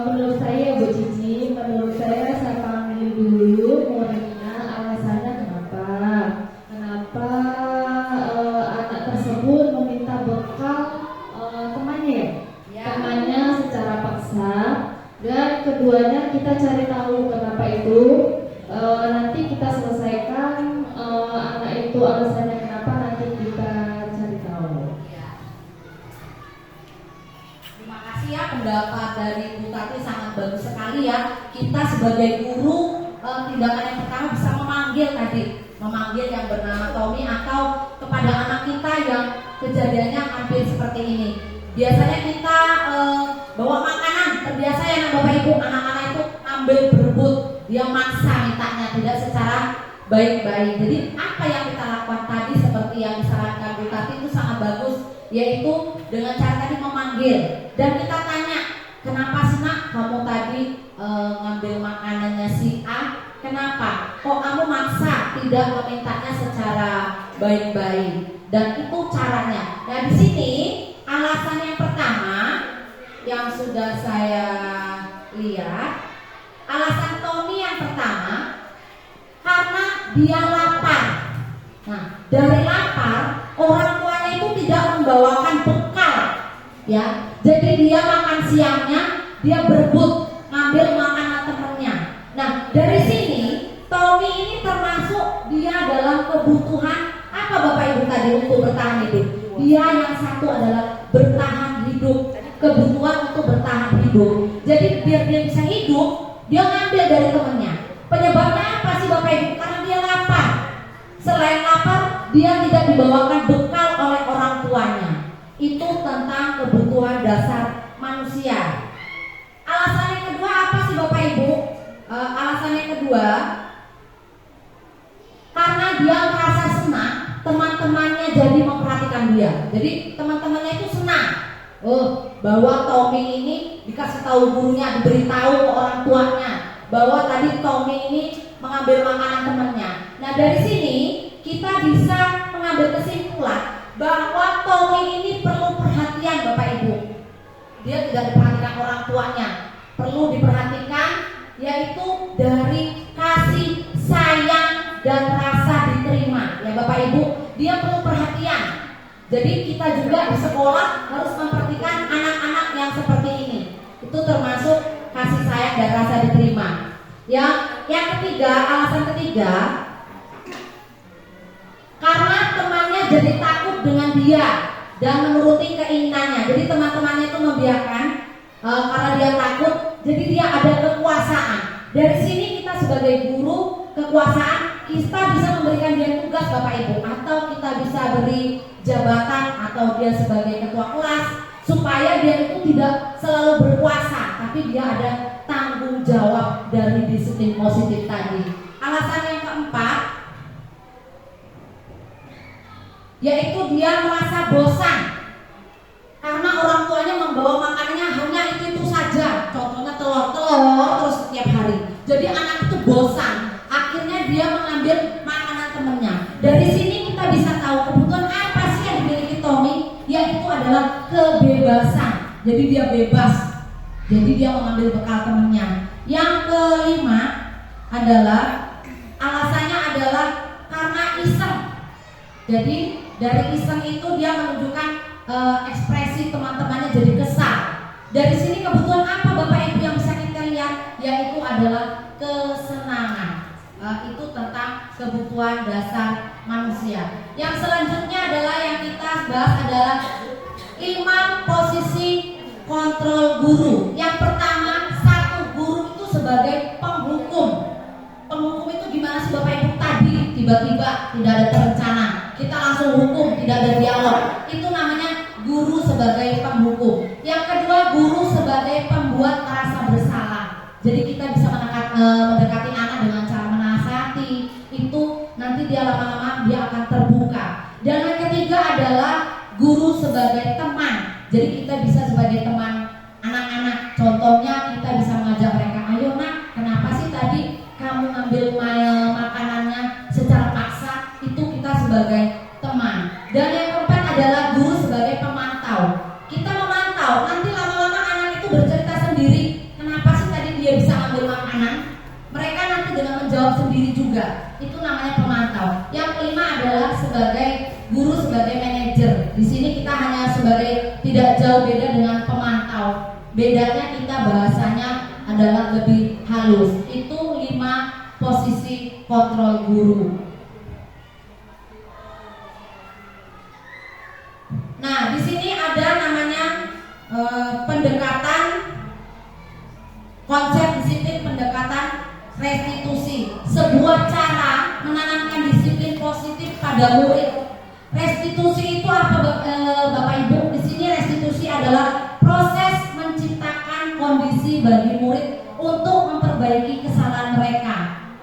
S1: Menurut saya Bu Cici, menurut saya panggil dulu muridnya, alasannya kenapa anak tersebut meminta bekal temannya temannya secara paksa. Dan keduanya kita cari tahu kenapa itu, nanti kita selesaikan anak itu alasannya kenapa, nanti kita cari tahu.
S4: Terima kasih ya, pendapat dari Bu Tati sangat bagus sekali ya. Kita sebagai guru, tindakan yang pertama bisa memanggil yang bernama Tommy, atau kepada anak kita yang kejadiannya hampir seperti ini. Biasanya kita bawa makanan, terbiasa ya Bapak Ibu, anak-anak itu ambil berebut, dia maksa mintanya, tidak secara baik-baik. Jadi apa yang kita lakukan tadi seperti yang disarankan Bu Tati itu sangat bagus, yaitu dengan cara tadi memanggil dan kita tanya, kenapa sih nak kamu tadi ngambil makanannya si A? Kenapa? Kok kamu maksa tidak memintanya secara baik-baik? Dan itu caranya. Nah di sini alasan yang pertama yang sudah saya lihat, alasan Tommy yang pertama karena dia lapar. Nah dari lapar, orang tuanya itu tidak membawakan bekal, ya. Jadi dia makan siangnya dia berebut ngambil makanan temannya. Nah dari sini Tommy ini termasuk dia dalam kebutuhan apa Bapak Ibu tadi untuk bertahan hidup. Dia yang satu adalah bertahan hidup, kebutuhan untuk bertahan hidup. Jadi biar dia bisa hidup, dia ngambil dari temannya. Penyebabnya apa sih Bapak Ibu? Karena dia lapar. Selain lapar, dia tidak dibawakan bekal oleh orang tuanya. Itu tentang kebutuhan dasar manusia. Alasan yang kedua apa sih Bapak Ibu? Alasan yang kedua, karena dia merasa senang, teman-temannya jadi memperhatikan dia. Jadi teman-temannya itu senang. Bahwa Tommy ini dikasih tahu gurunya, diberitahu ke orang tuanya bahwa tadi Tommy ini mengambil makanan temannya. Nah dari sini kita bisa mengambil kesimpulan bahwa Tommy ini perlu perhatian Bapak Ibu. Dia tidak diperhatikan orang tuanya, perlu diperhatikan, yaitu dari kasih Jadi kita juga di sekolah harus memperhatikan anak-anak yang seperti ini. Itu termasuk kasih sayang dan rasa diterima. Yang ketiga, alasan ketiga, karena temannya jadi takut dengan dia dan menuruti keinginannya. Jadi teman-temannya itu membiarkan karena dia takut, jadi dia ada kekuasaan. Dari sini kita sebagai guru kekuasaan, kita bisa memberikan dia tugas Bapak Ibu, atau kita bisa beri jabatan atau dia sebagai ketua kelas, supaya dia itu tidak selalu berkuasa, tapi dia ada tanggung jawab dari disiplin positif tadi. Alasan yang keempat, yaitu dia merasa bosan karena orang tuanya membawa makanannya hanya itu saja, contohnya telur terus setiap hari. Jadi anak itu bosan, akhirnya dia mengambil makanan temannya. Dari sini kita bisa tahu kebutuhan apa sih yang dimiliki Tommy, yaitu adalah kebebasan. Jadi dia bebas, jadi dia mengambil bekal temannya. Yang kelima adalah alasannya adalah karena iseng. Jadi dari iseng itu dia menunjukkan ekspresi teman-temannya jadi kesal. Dari sini kebutuhan apa Bapak Ibu yang bisa kita lihat, yaitu adalah kesenangan. Itu tentang kebutuhan dasar manusia. Yang selanjutnya adalah yang kita bahas adalah 5 posisi kontrol guru. Yang pertama, satu guru itu sebagai penghukum. Penghukum itu gimana sih Bapak Ibu? Tadi tiba-tiba tidak ada perencanaan, kita langsung hukum, tidak ada dialog. Itu namanya guru sebagai penghukum. Yang kedua, guru sebagai pembuat rasa bersalah. Jadi kita bisa mendekati anak dengan cara menasihati. Itu nanti dia lama-lama dia akan terbuka. Dan yang ketiga adalah guru sebagai teman. Jadi kita bisa sebagai teman anak-anak. Contohnya kita bisa mengajak mereka, ayo nak, kenapa sih tadi kamu ngambil makanannya secara paksa? Itu kita sebagai teman. Dan yang keempat adalah guru sebagai pemantau. Kita memantau, nanti lama-lama anak itu bercerita sendiri, kenapa sih tadi dia bisa ambil makanan. Mereka nanti dengan menjawab sendiri juga. Itu namanya pemantau. Yang kelima adalah sebagai guru sebagai manajer. Di sini kita hanya sebagai, tidak jauh beda dengan pemantau. Bedanya kita bahasanya adalah lebih halus. Itu 5 posisi kontrol guru. Nah, di sini ada namanya pendekatan, konsep disiplin pendekatan restitusi. Sebuah cara menanamkan disiplin positif pada murid. Restitusi itu apa Bapak Ibu? Di sini restitusi adalah proses menciptakan kondisi bagi murid untuk memperbaiki kesalahan mereka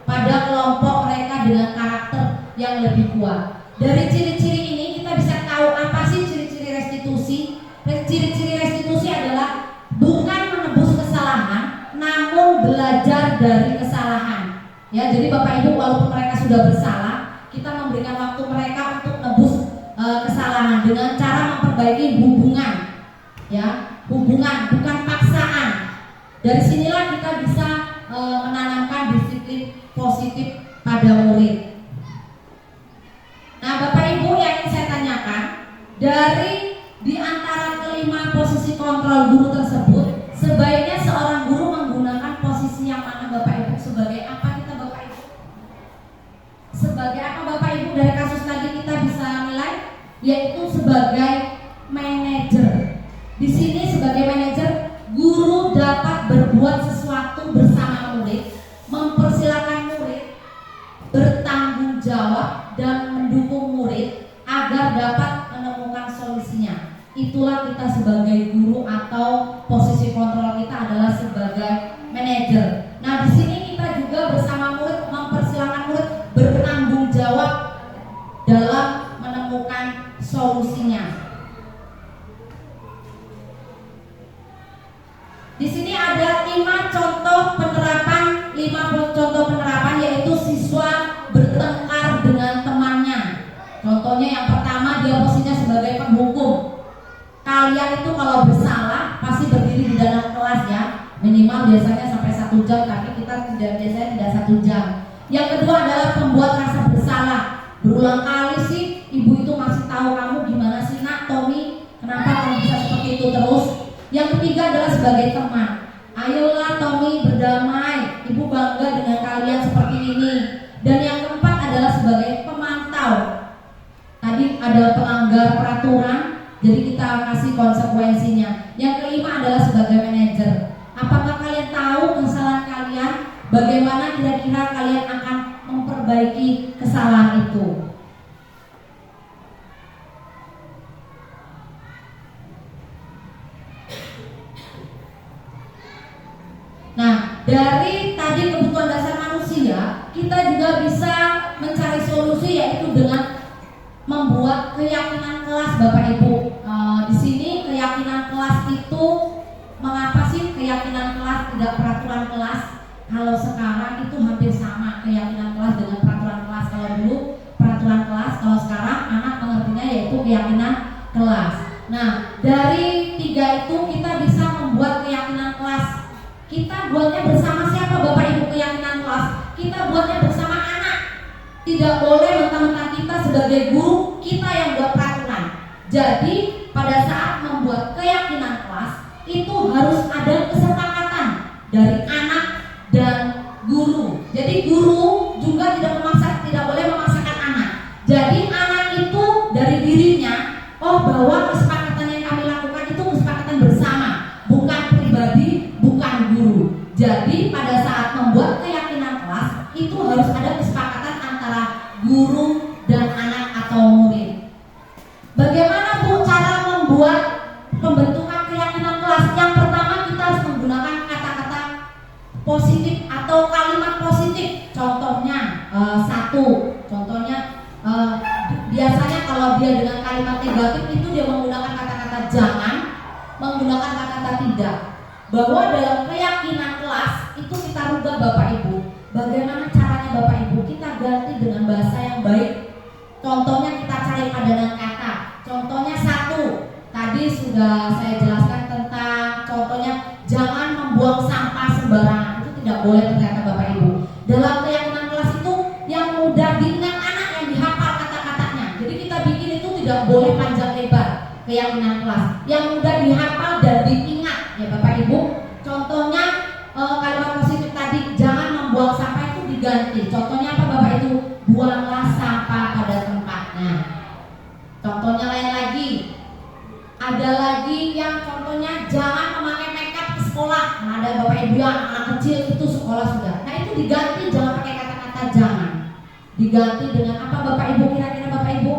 S4: pada kelompok mereka dengan karakter yang lebih kuat. Dari ciri-ciri ini kita bisa tahu apa sih ciri-ciri restitusi. Ciri-ciri restitusi adalah bukan menebus kesalahan, namun belajar dari kesalahan. Ya, jadi Bapak Ibu walaupun mereka sudah bersalah, kita memberikan waktu mereka untuk menebus kesalahan dengan cara memperbaiki hubungan. Ya, hubungan bukan paksaan. Dari sinilah kita bisa menanamkan disiplin positif pada murid. Nah, Bapak Ibu yang ingin saya tanyakan, dari di antara kelima posisi kontrol guru tersebut, sebaiknya seorang guru menggunakan posisi yang mana Bapak Ibu? Sebagai apa kita Bapak Ibu? Sebagai apa Bapak Ibu? Dari kasus tadi kita bisa nilai, yaitu sebagai manajer. Di sini sebagai manajer, guru dapat berbuat sesuatu bersama murid, mempersilakan murid, bertanggung jawab dan mendukung murid agar dapat menemukan solusinya. Itulah kita sebagai guru, atau posisi kontrol kita adalah sebagai manajer. Nah, di sini kita juga bersama murid mempersilakan murid bertanggung jawab dalam menemukan solusinya. Di sini ada 5 contoh penerapan, yaitu siswa bertengkar dengan temannya. Contohnya yang pertama, dia posisinya sebagai penghukum. Kalian itu kalau bersalah pasti berdiri di dalam kelas ya, minimal biasanya sampai 1 jam, tapi kita biasanya tidak 1 jam. Yang kedua adalah pembuat rasa bersalah. Berulang kali sih ibu itu masih tahu kamu gimana sih itu terus. Yang ketiga adalah sebagai teman. Ayolah Tommy berdamai, ibu bangga dengan kalian seperti ini. Dan yang keempat adalah sebagai pemantau. Tadi ada pelanggar peraturan, jadi kita kasih konsekuensinya. Yang kelima adalah sebagai manajer. Apakah kalian tahu kesalahan kalian? Bagaimana kira-kira kalian akan memperbaiki kesalahan itu? Nah, dari tadi kebutuhan dasar manusia, kita juga bisa mencari solusi, yaitu dengan membuat keyakinan kelas, Bapak Ibu. Di sini keyakinan kelas itu, mengapa sih keyakinan kelas tidak peraturan kelas? Kalau sekarang itu hampir sama keyakinan kelas dengan peraturan kelas. Kalau dulu peraturan kelas, kalau sekarang anak mengertinya yaitu keyakinan kelas. Nah, dari tiga itu kita bisa membuat keyakinan kelas. Kita buatnya bersama siapa Bapak Ibu keyakinan kelas? Kita buatnya bersama anak. Tidak boleh mentang-mentang kita sebagai guru, kita yang buat peraturan. Jadi pada saat membuat keyakinan kelas itu harus ada kesepakatan dari anak dan guru. Jadi guru juga tidak boleh memaksakan anak. Jadi anak itu dari dirinya, bahwa kesepakatan yang kami lakukan itu kesepakatan bersama, bukan pribadi, bukan guru. Jadi pada saat membuat keyakinan kelas itu harus ada kesepakatan antara guru dan anak atau murid. Bagaimana Bu cara membuat pembentukan keyakinan kelas? Yang pertama kita harus menggunakan kata-kata positif atau kalimat positif. Contohnya biasanya kalau dia dengan kalimat negatif itu dia menggunakan kata-kata jangan, menggunakan kata-kata tidak. Bahwa dalam keyakinan kelas itu kita rubah Bapak Ibu. Bagaimana caranya Bapak Ibu? Kita ganti dengan bahasa yang baik. Contohnya kita cari padanan kata. Contohnya tadi sudah saya jelaskan tentang contohnya jangan membuang sampah sembarangan. Itu tidak boleh ternyata Bapak Ibu. Dalam keyakinan kelas itu yang mudah diingat anak yang dihafal kata-katanya. Jadi kita bikin itu tidak boleh panjang lebar keyakinan kelas. Yang mudah dihafal dan diingat ya Bapak Ibu. Contohnya kalimat positif tadi jangan membuang sampah itu diganti. Contohnya apa Bapak Ibu? Buanglah sampah pada tempatnya. Contohnya lain lagi. Ada lagi yang contohnya jangan memakai makeup ke sekolah. Nah, ada Bapak Ibu yang anak kecil itu sekolah sudah. Nah itu diganti, jangan pakai kata-kata jangan. Diganti dengan apa Bapak Ibu? Kira-kira Bapak Ibu?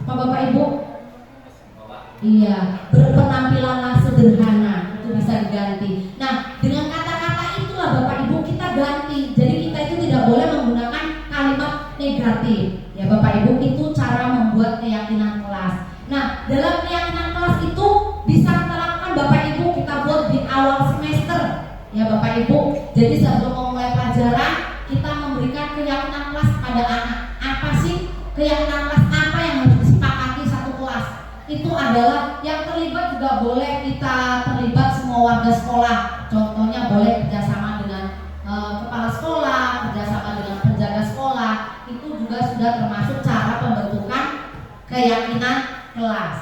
S4: Apa Bapak Ibu? Iya, berpenampilanlah sederhana. Itu bisa diganti. Nah dengan kata-kata itulah Bapak Ibu kita ganti. Jadi kita itu tidak boleh menggunakan kalimat negatif. Ya Bapak Ibu, itu cara membuat keyakinan kelas. Nah, dalam keyakinan kelas itu bisa kita lakukan Bapak Ibu, kita buat di awal semester. Ya Bapak Ibu, jadi sebelum memulai pelajaran, kita memberikan keyakinan kelas pada anak. Apa sih keyakinan kelas? Apa yang harus disepakati satu kelas? Itu adalah yang terlibat juga boleh kita terlibat semua warga sekolah. Contohnya boleh kerjasama dengan kepala sekolah, kerjasama dengan penjaga sekolah. Itu juga sudah termasuk cara pembentukan keyakinan kelas.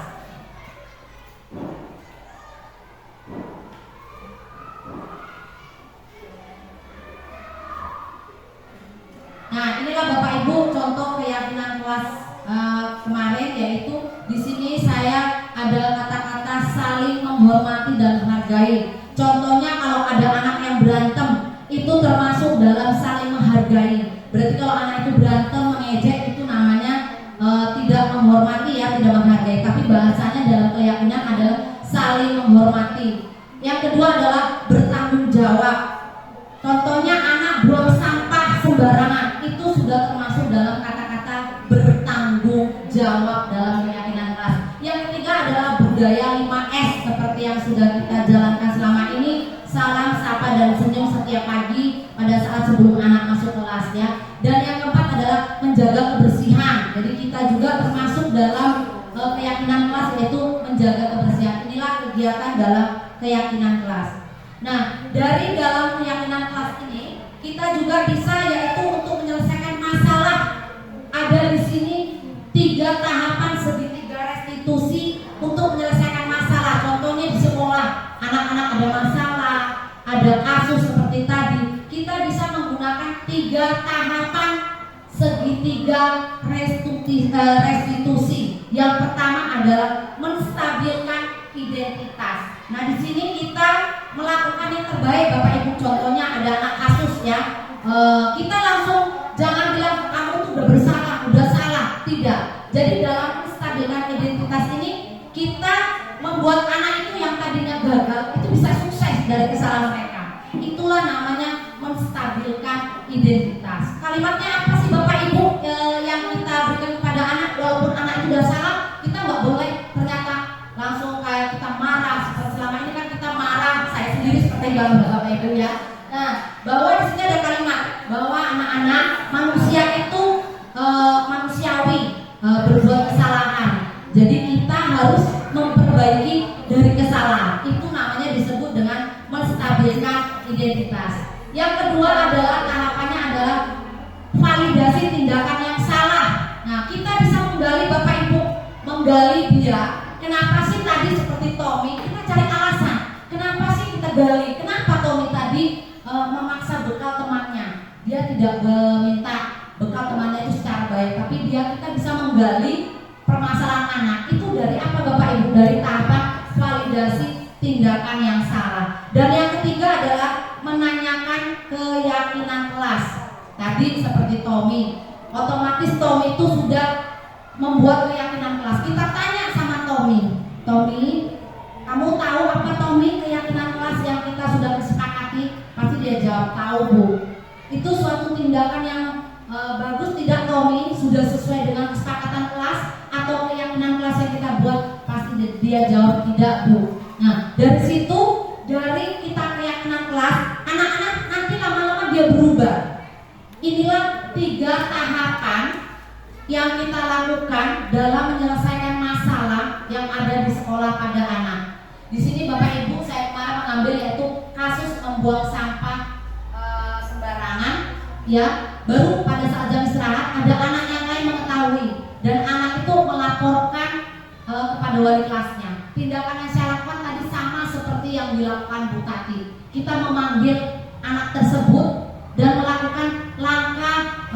S4: Nah, inilah Bapak Ibu contoh keyakinan kelas kemarin, yaitu di sini saya ada kata-kata saling menghormati dan menghargai. Contohnya kalau ada anak yang berantem, itu termasuk dalam saling menghargai. Berarti kalau anak itu berantem mengejek itu namanya tidak menghormati ya, tidak menghargai. Tapi bahasanya dalam keyakinan adalah saling menghormati. Yang kedua adalah bertanggung jawab. Contohnya anak buang sampah sembarangan, itu sudah termasuk dalam kata-kata bertanggung jawab dalam keyakinan kelas. Yang ketiga adalah budaya 5S seperti yang sudah kita jalankan selama ini. Salam, sapa, dan senyum setiap pagi pada saat sebelum anak masuk kelas ya. Dan yang keempat adalah menjaga kebersihan. Jadi kita juga termasuk dalam keyakinan kelas, yaitu menjaga kebersihan. Inilah kegiatan dalam keyakinan kelas. Nah, dari dalam keyakinan kelas ini kita juga bisa yaitu untuk menyelesaikan masalah. Ada di sini 3 tahapan segitiga restitusi untuk menyelesaikan 3 tahapan segitiga restitusi. Yang pertama adalah menstabilkan identitas. Nah, di sini kita melakukan yang terbaik, Bapak Ibu. Contohnya ada anak kasus ya. Kita langsung jangan bilang kamu tuh udah bersalah, udah salah. Tidak. Jadi dalam menstabilkan identitas ini kita membuat anak itu yang tadinya gagal itu bisa sukses dari kesalahan mereka. Itulah namanya menstabilkan identitas. Kalimatnya apa sih Bapak Ibu yang kita berikan kepada anak? Walaupun anak itu udah salah, kita nggak boleh ternyata langsung kayak kita marah. Seperti selama ini kan kita marah, saya sendiri seperti Bapak Ibu ya. Nah, bahwa di sini ada kalimat bahwa anak-anak manusia itu manusiawi, berbuat kesalahan. Jadi kita harus memperbaiki dari kesalahan. Itu namanya disebut dengan menstabilkan identitas. Yang kedua adalah tahapannya adalah validasi tindakan yang salah. Nah, kita bisa menggali Bapak Ibu, menggali dia. Kenapa sih tadi seperti Tommy? Kita cari alasan. Kenapa sih kita gali? Kenapa Tommy tadi memaksa bekal temannya? Dia tidak meminta bekal temannya itu secara baik, tapi kita bisa menggali permasalahan anak itu dari apa Bapak Ibu? Dari tahapan validasi tindakan yang salah. Dan yang ketiga adalah menanyakan keyakinan kelas. Tadi seperti Tommy, otomatis Tommy itu sudah membuat keyakinan kelas. Kita tanya sama Tommy, kamu tahu apa Tommy keyakinan kelas yang kita sudah kesepakati? Pasti dia jawab tahu Bu. Itu suatu tindakan yang bagus tidak Tommy? Sudah sesuai dengan kesepakatan kelas atau keyakinan kelas yang kita buat? Pasti dia jawab tidak Bu. Nah, dari situ, dari kita keyakinan kelas, anak-anak nanti lama-lama dia berubah. Inilah 3 tahapan yang kita lakukan dalam menyelesaikan masalah yang ada di sekolah pada anak. Di sini Bapak Ibu saya kemarin mengambil yaitu kasus membuang sampah sembarangan, ya. Baru pada saat jam istirahat ada anak yang lain mengetahui dan anak itu melaporkan kepada wali kelasnya. Tindakan yang saya lakukan tadi sama seperti yang dilakukan Bu Tati. Kita memanggil anak tersebut dan melakukan langkah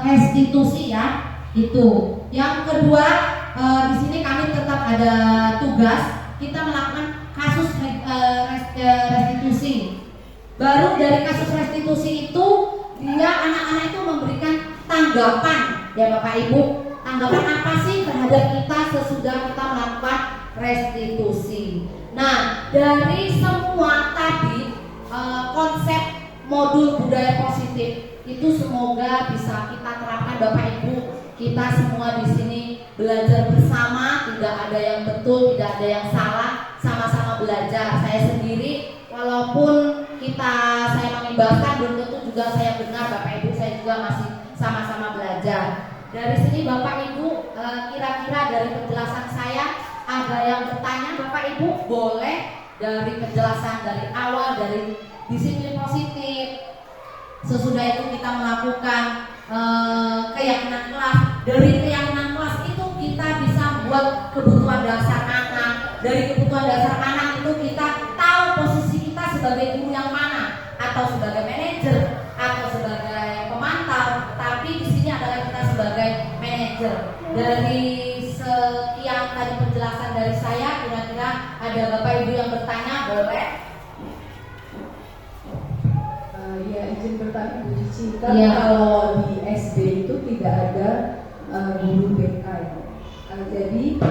S4: restitusi ya. Itu. Yang kedua, di sini kami tetap ada tugas kita melakukan kasus restitusi. Baru dari kasus restitusi itu dia anak-anak itu memberikan tanggapan ya Bapak Ibu. Tanggapan apa sih terhadap kita sesudah kita melakukan restitusi. Nah, dari semua tadi konsep modul budaya positif itu semoga bisa kita terapkan Bapak Ibu. Kita semua di sini belajar bersama, tidak ada yang betul, tidak ada yang salah, sama-sama belajar. Saya sendiri walaupun saya mengimbaskan belum tentu juga saya benar Bapak Ibu, saya juga masih sama-sama belajar. Dari sini Bapak Ibu kira-kira dari penjelasan saya ada yang bertanya Bapak Ibu? Boleh dari penjelasan dari awal dari disiplin positif. Sesudah itu kita melakukan keyakinan kelas. Dari keyakinan kelas itu kita bisa buat kebutuhan dasar anak. Dari kebutuhan dasar anak itu kita tahu posisi kita sebagai guru yang mana, atau sebagai manajer, atau sebagai pemantau. Tapi di sini adalah kita sebagai manajer. Dari sekian tadi penjelasan dari saya, kira-kira ada Bapak Ibu yang bertanya, boleh?
S5: Ya, izin bertanya Bu Cici, kan
S4: Ya.
S5: kalau di SD itu tidak ada guru BK ya. Jadi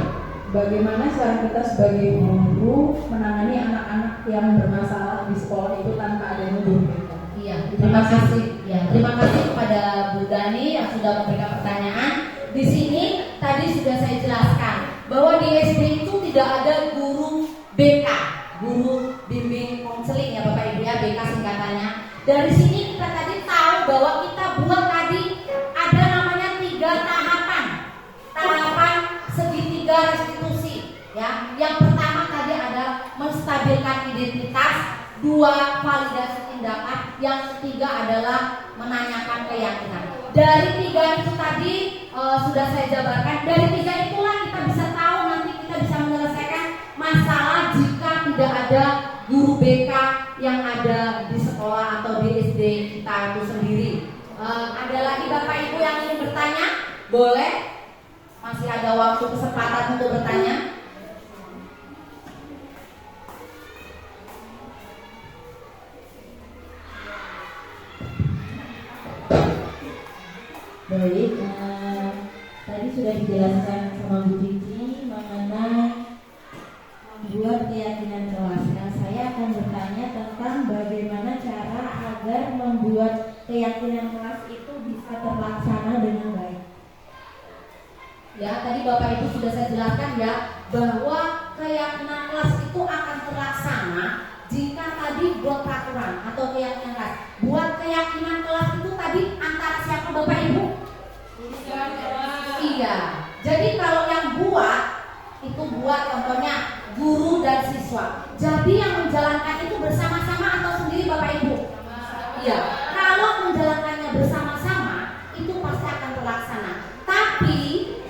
S5: bagaimana cara kita sebagai guru menangani anak-anak yang bermasalah di sekolah itu tanpa adanya guru BK?
S4: Iya, terima kasih. Ya, terima kasih kepada Bu Dani yang sudah memberikan pertanyaan. Di sini tadi sudah saya jelaskan bahwa di SD itu tidak ada guru BK, guru bimbing konseling ya Bapak Ibu ya, BK singkatannya. Dari sini kita tadi tahu bahwa kita buat tadi ada namanya 3 tahapan segitiga restitusi ya. Yang pertama tadi ada menstabilkan identitas, 2 validasi tindakan, yang ketiga adalah menanyakan keyakinan. Dari 3 itu tadi sudah saya jabarkan. Dari 3 itulah kita bisa tahu nanti kita bisa menyelesaikan masalah jika tidak ada guru BK yang ada di sekolah atau di SD kita itu sendiri. Ada lagi Bapak Ibu yang ingin bertanya? Boleh? Masih ada waktu kesempatan untuk bertanya.
S6: Baik, tadi sudah dijelaskan sama Bu Cici mengenai membuat keyakinan kelas. Nah, saya akan bertanya tentang bagaimana cara agar membuat keyakinan kelas itu bisa terlaksana dengan baik.
S4: Ya, tadi Bapak Ibu sudah saya jelaskan ya, bahwa keyakinan kelas itu akan terlaksana jika tadi buat peraturan atau keyakinan kelas. Buat keyakinan kelas itu tadi antara siapa Bapak Ibu? Iya. Jadi kalau yang buat itu buat contohnya guru dan siswa. Jadi yang menjalankan itu bersama-sama atau sendiri Bapak Ibu? Iya. Kalau menjalankannya bersama-sama itu pasti akan terlaksana. Tapi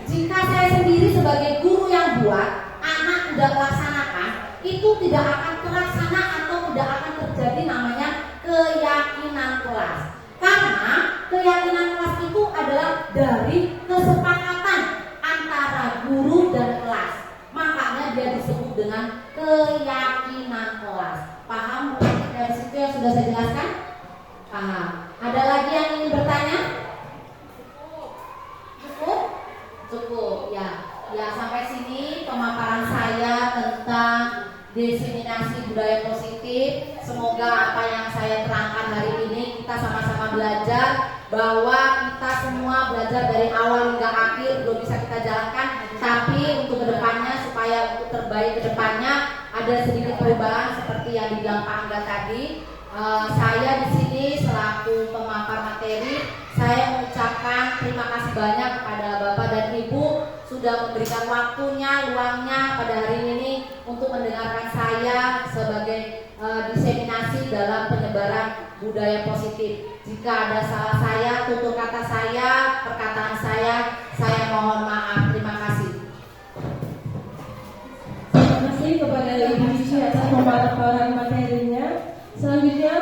S4: jika saya sendiri sebagai guru yang buat, anak tidak melaksanakan, itu tidak akan terlaksana atau tidak akan terjadi namanya keyakinan kelas. Karena keyakinan kelas itu adalah dari kesepakatan antara guru dan kelas. Makanya dia disebut dengan keyakinan kelas. Paham dari situ yang sudah saya jelaskan? Paham. Ada lagi yang ingin bertanya? Cukup? Cukup, ya. Ya, sampai sini pemaparan saya tentang diseminasi budaya positif. Semoga apa yang saya terangkan hari ini kita sama-sama belajar, bahwa kita semua belajar dari awal hingga akhir belum bisa kita jalankan, tapi untuk kedepannya supaya untuk terbaik kedepannya ada sedikit perubahan seperti yang dibilang Pak Angga tadi. Saya di sini selaku pemapar materi, saya mengucapkan terima kasih banyak kepada Bapak dan Ibu sudah memberikan waktunya, luangnya pada hari ini untuk mendengarkan saya sebagai diseminasi dalam penyebaran budaya positif. Jika ada salah saya, tutur kata saya, perkataan saya mohon maaf. Terima kasih.
S1: Terima kasih kepada Ibu Cici atas pemaparan materinya. Selanjutnya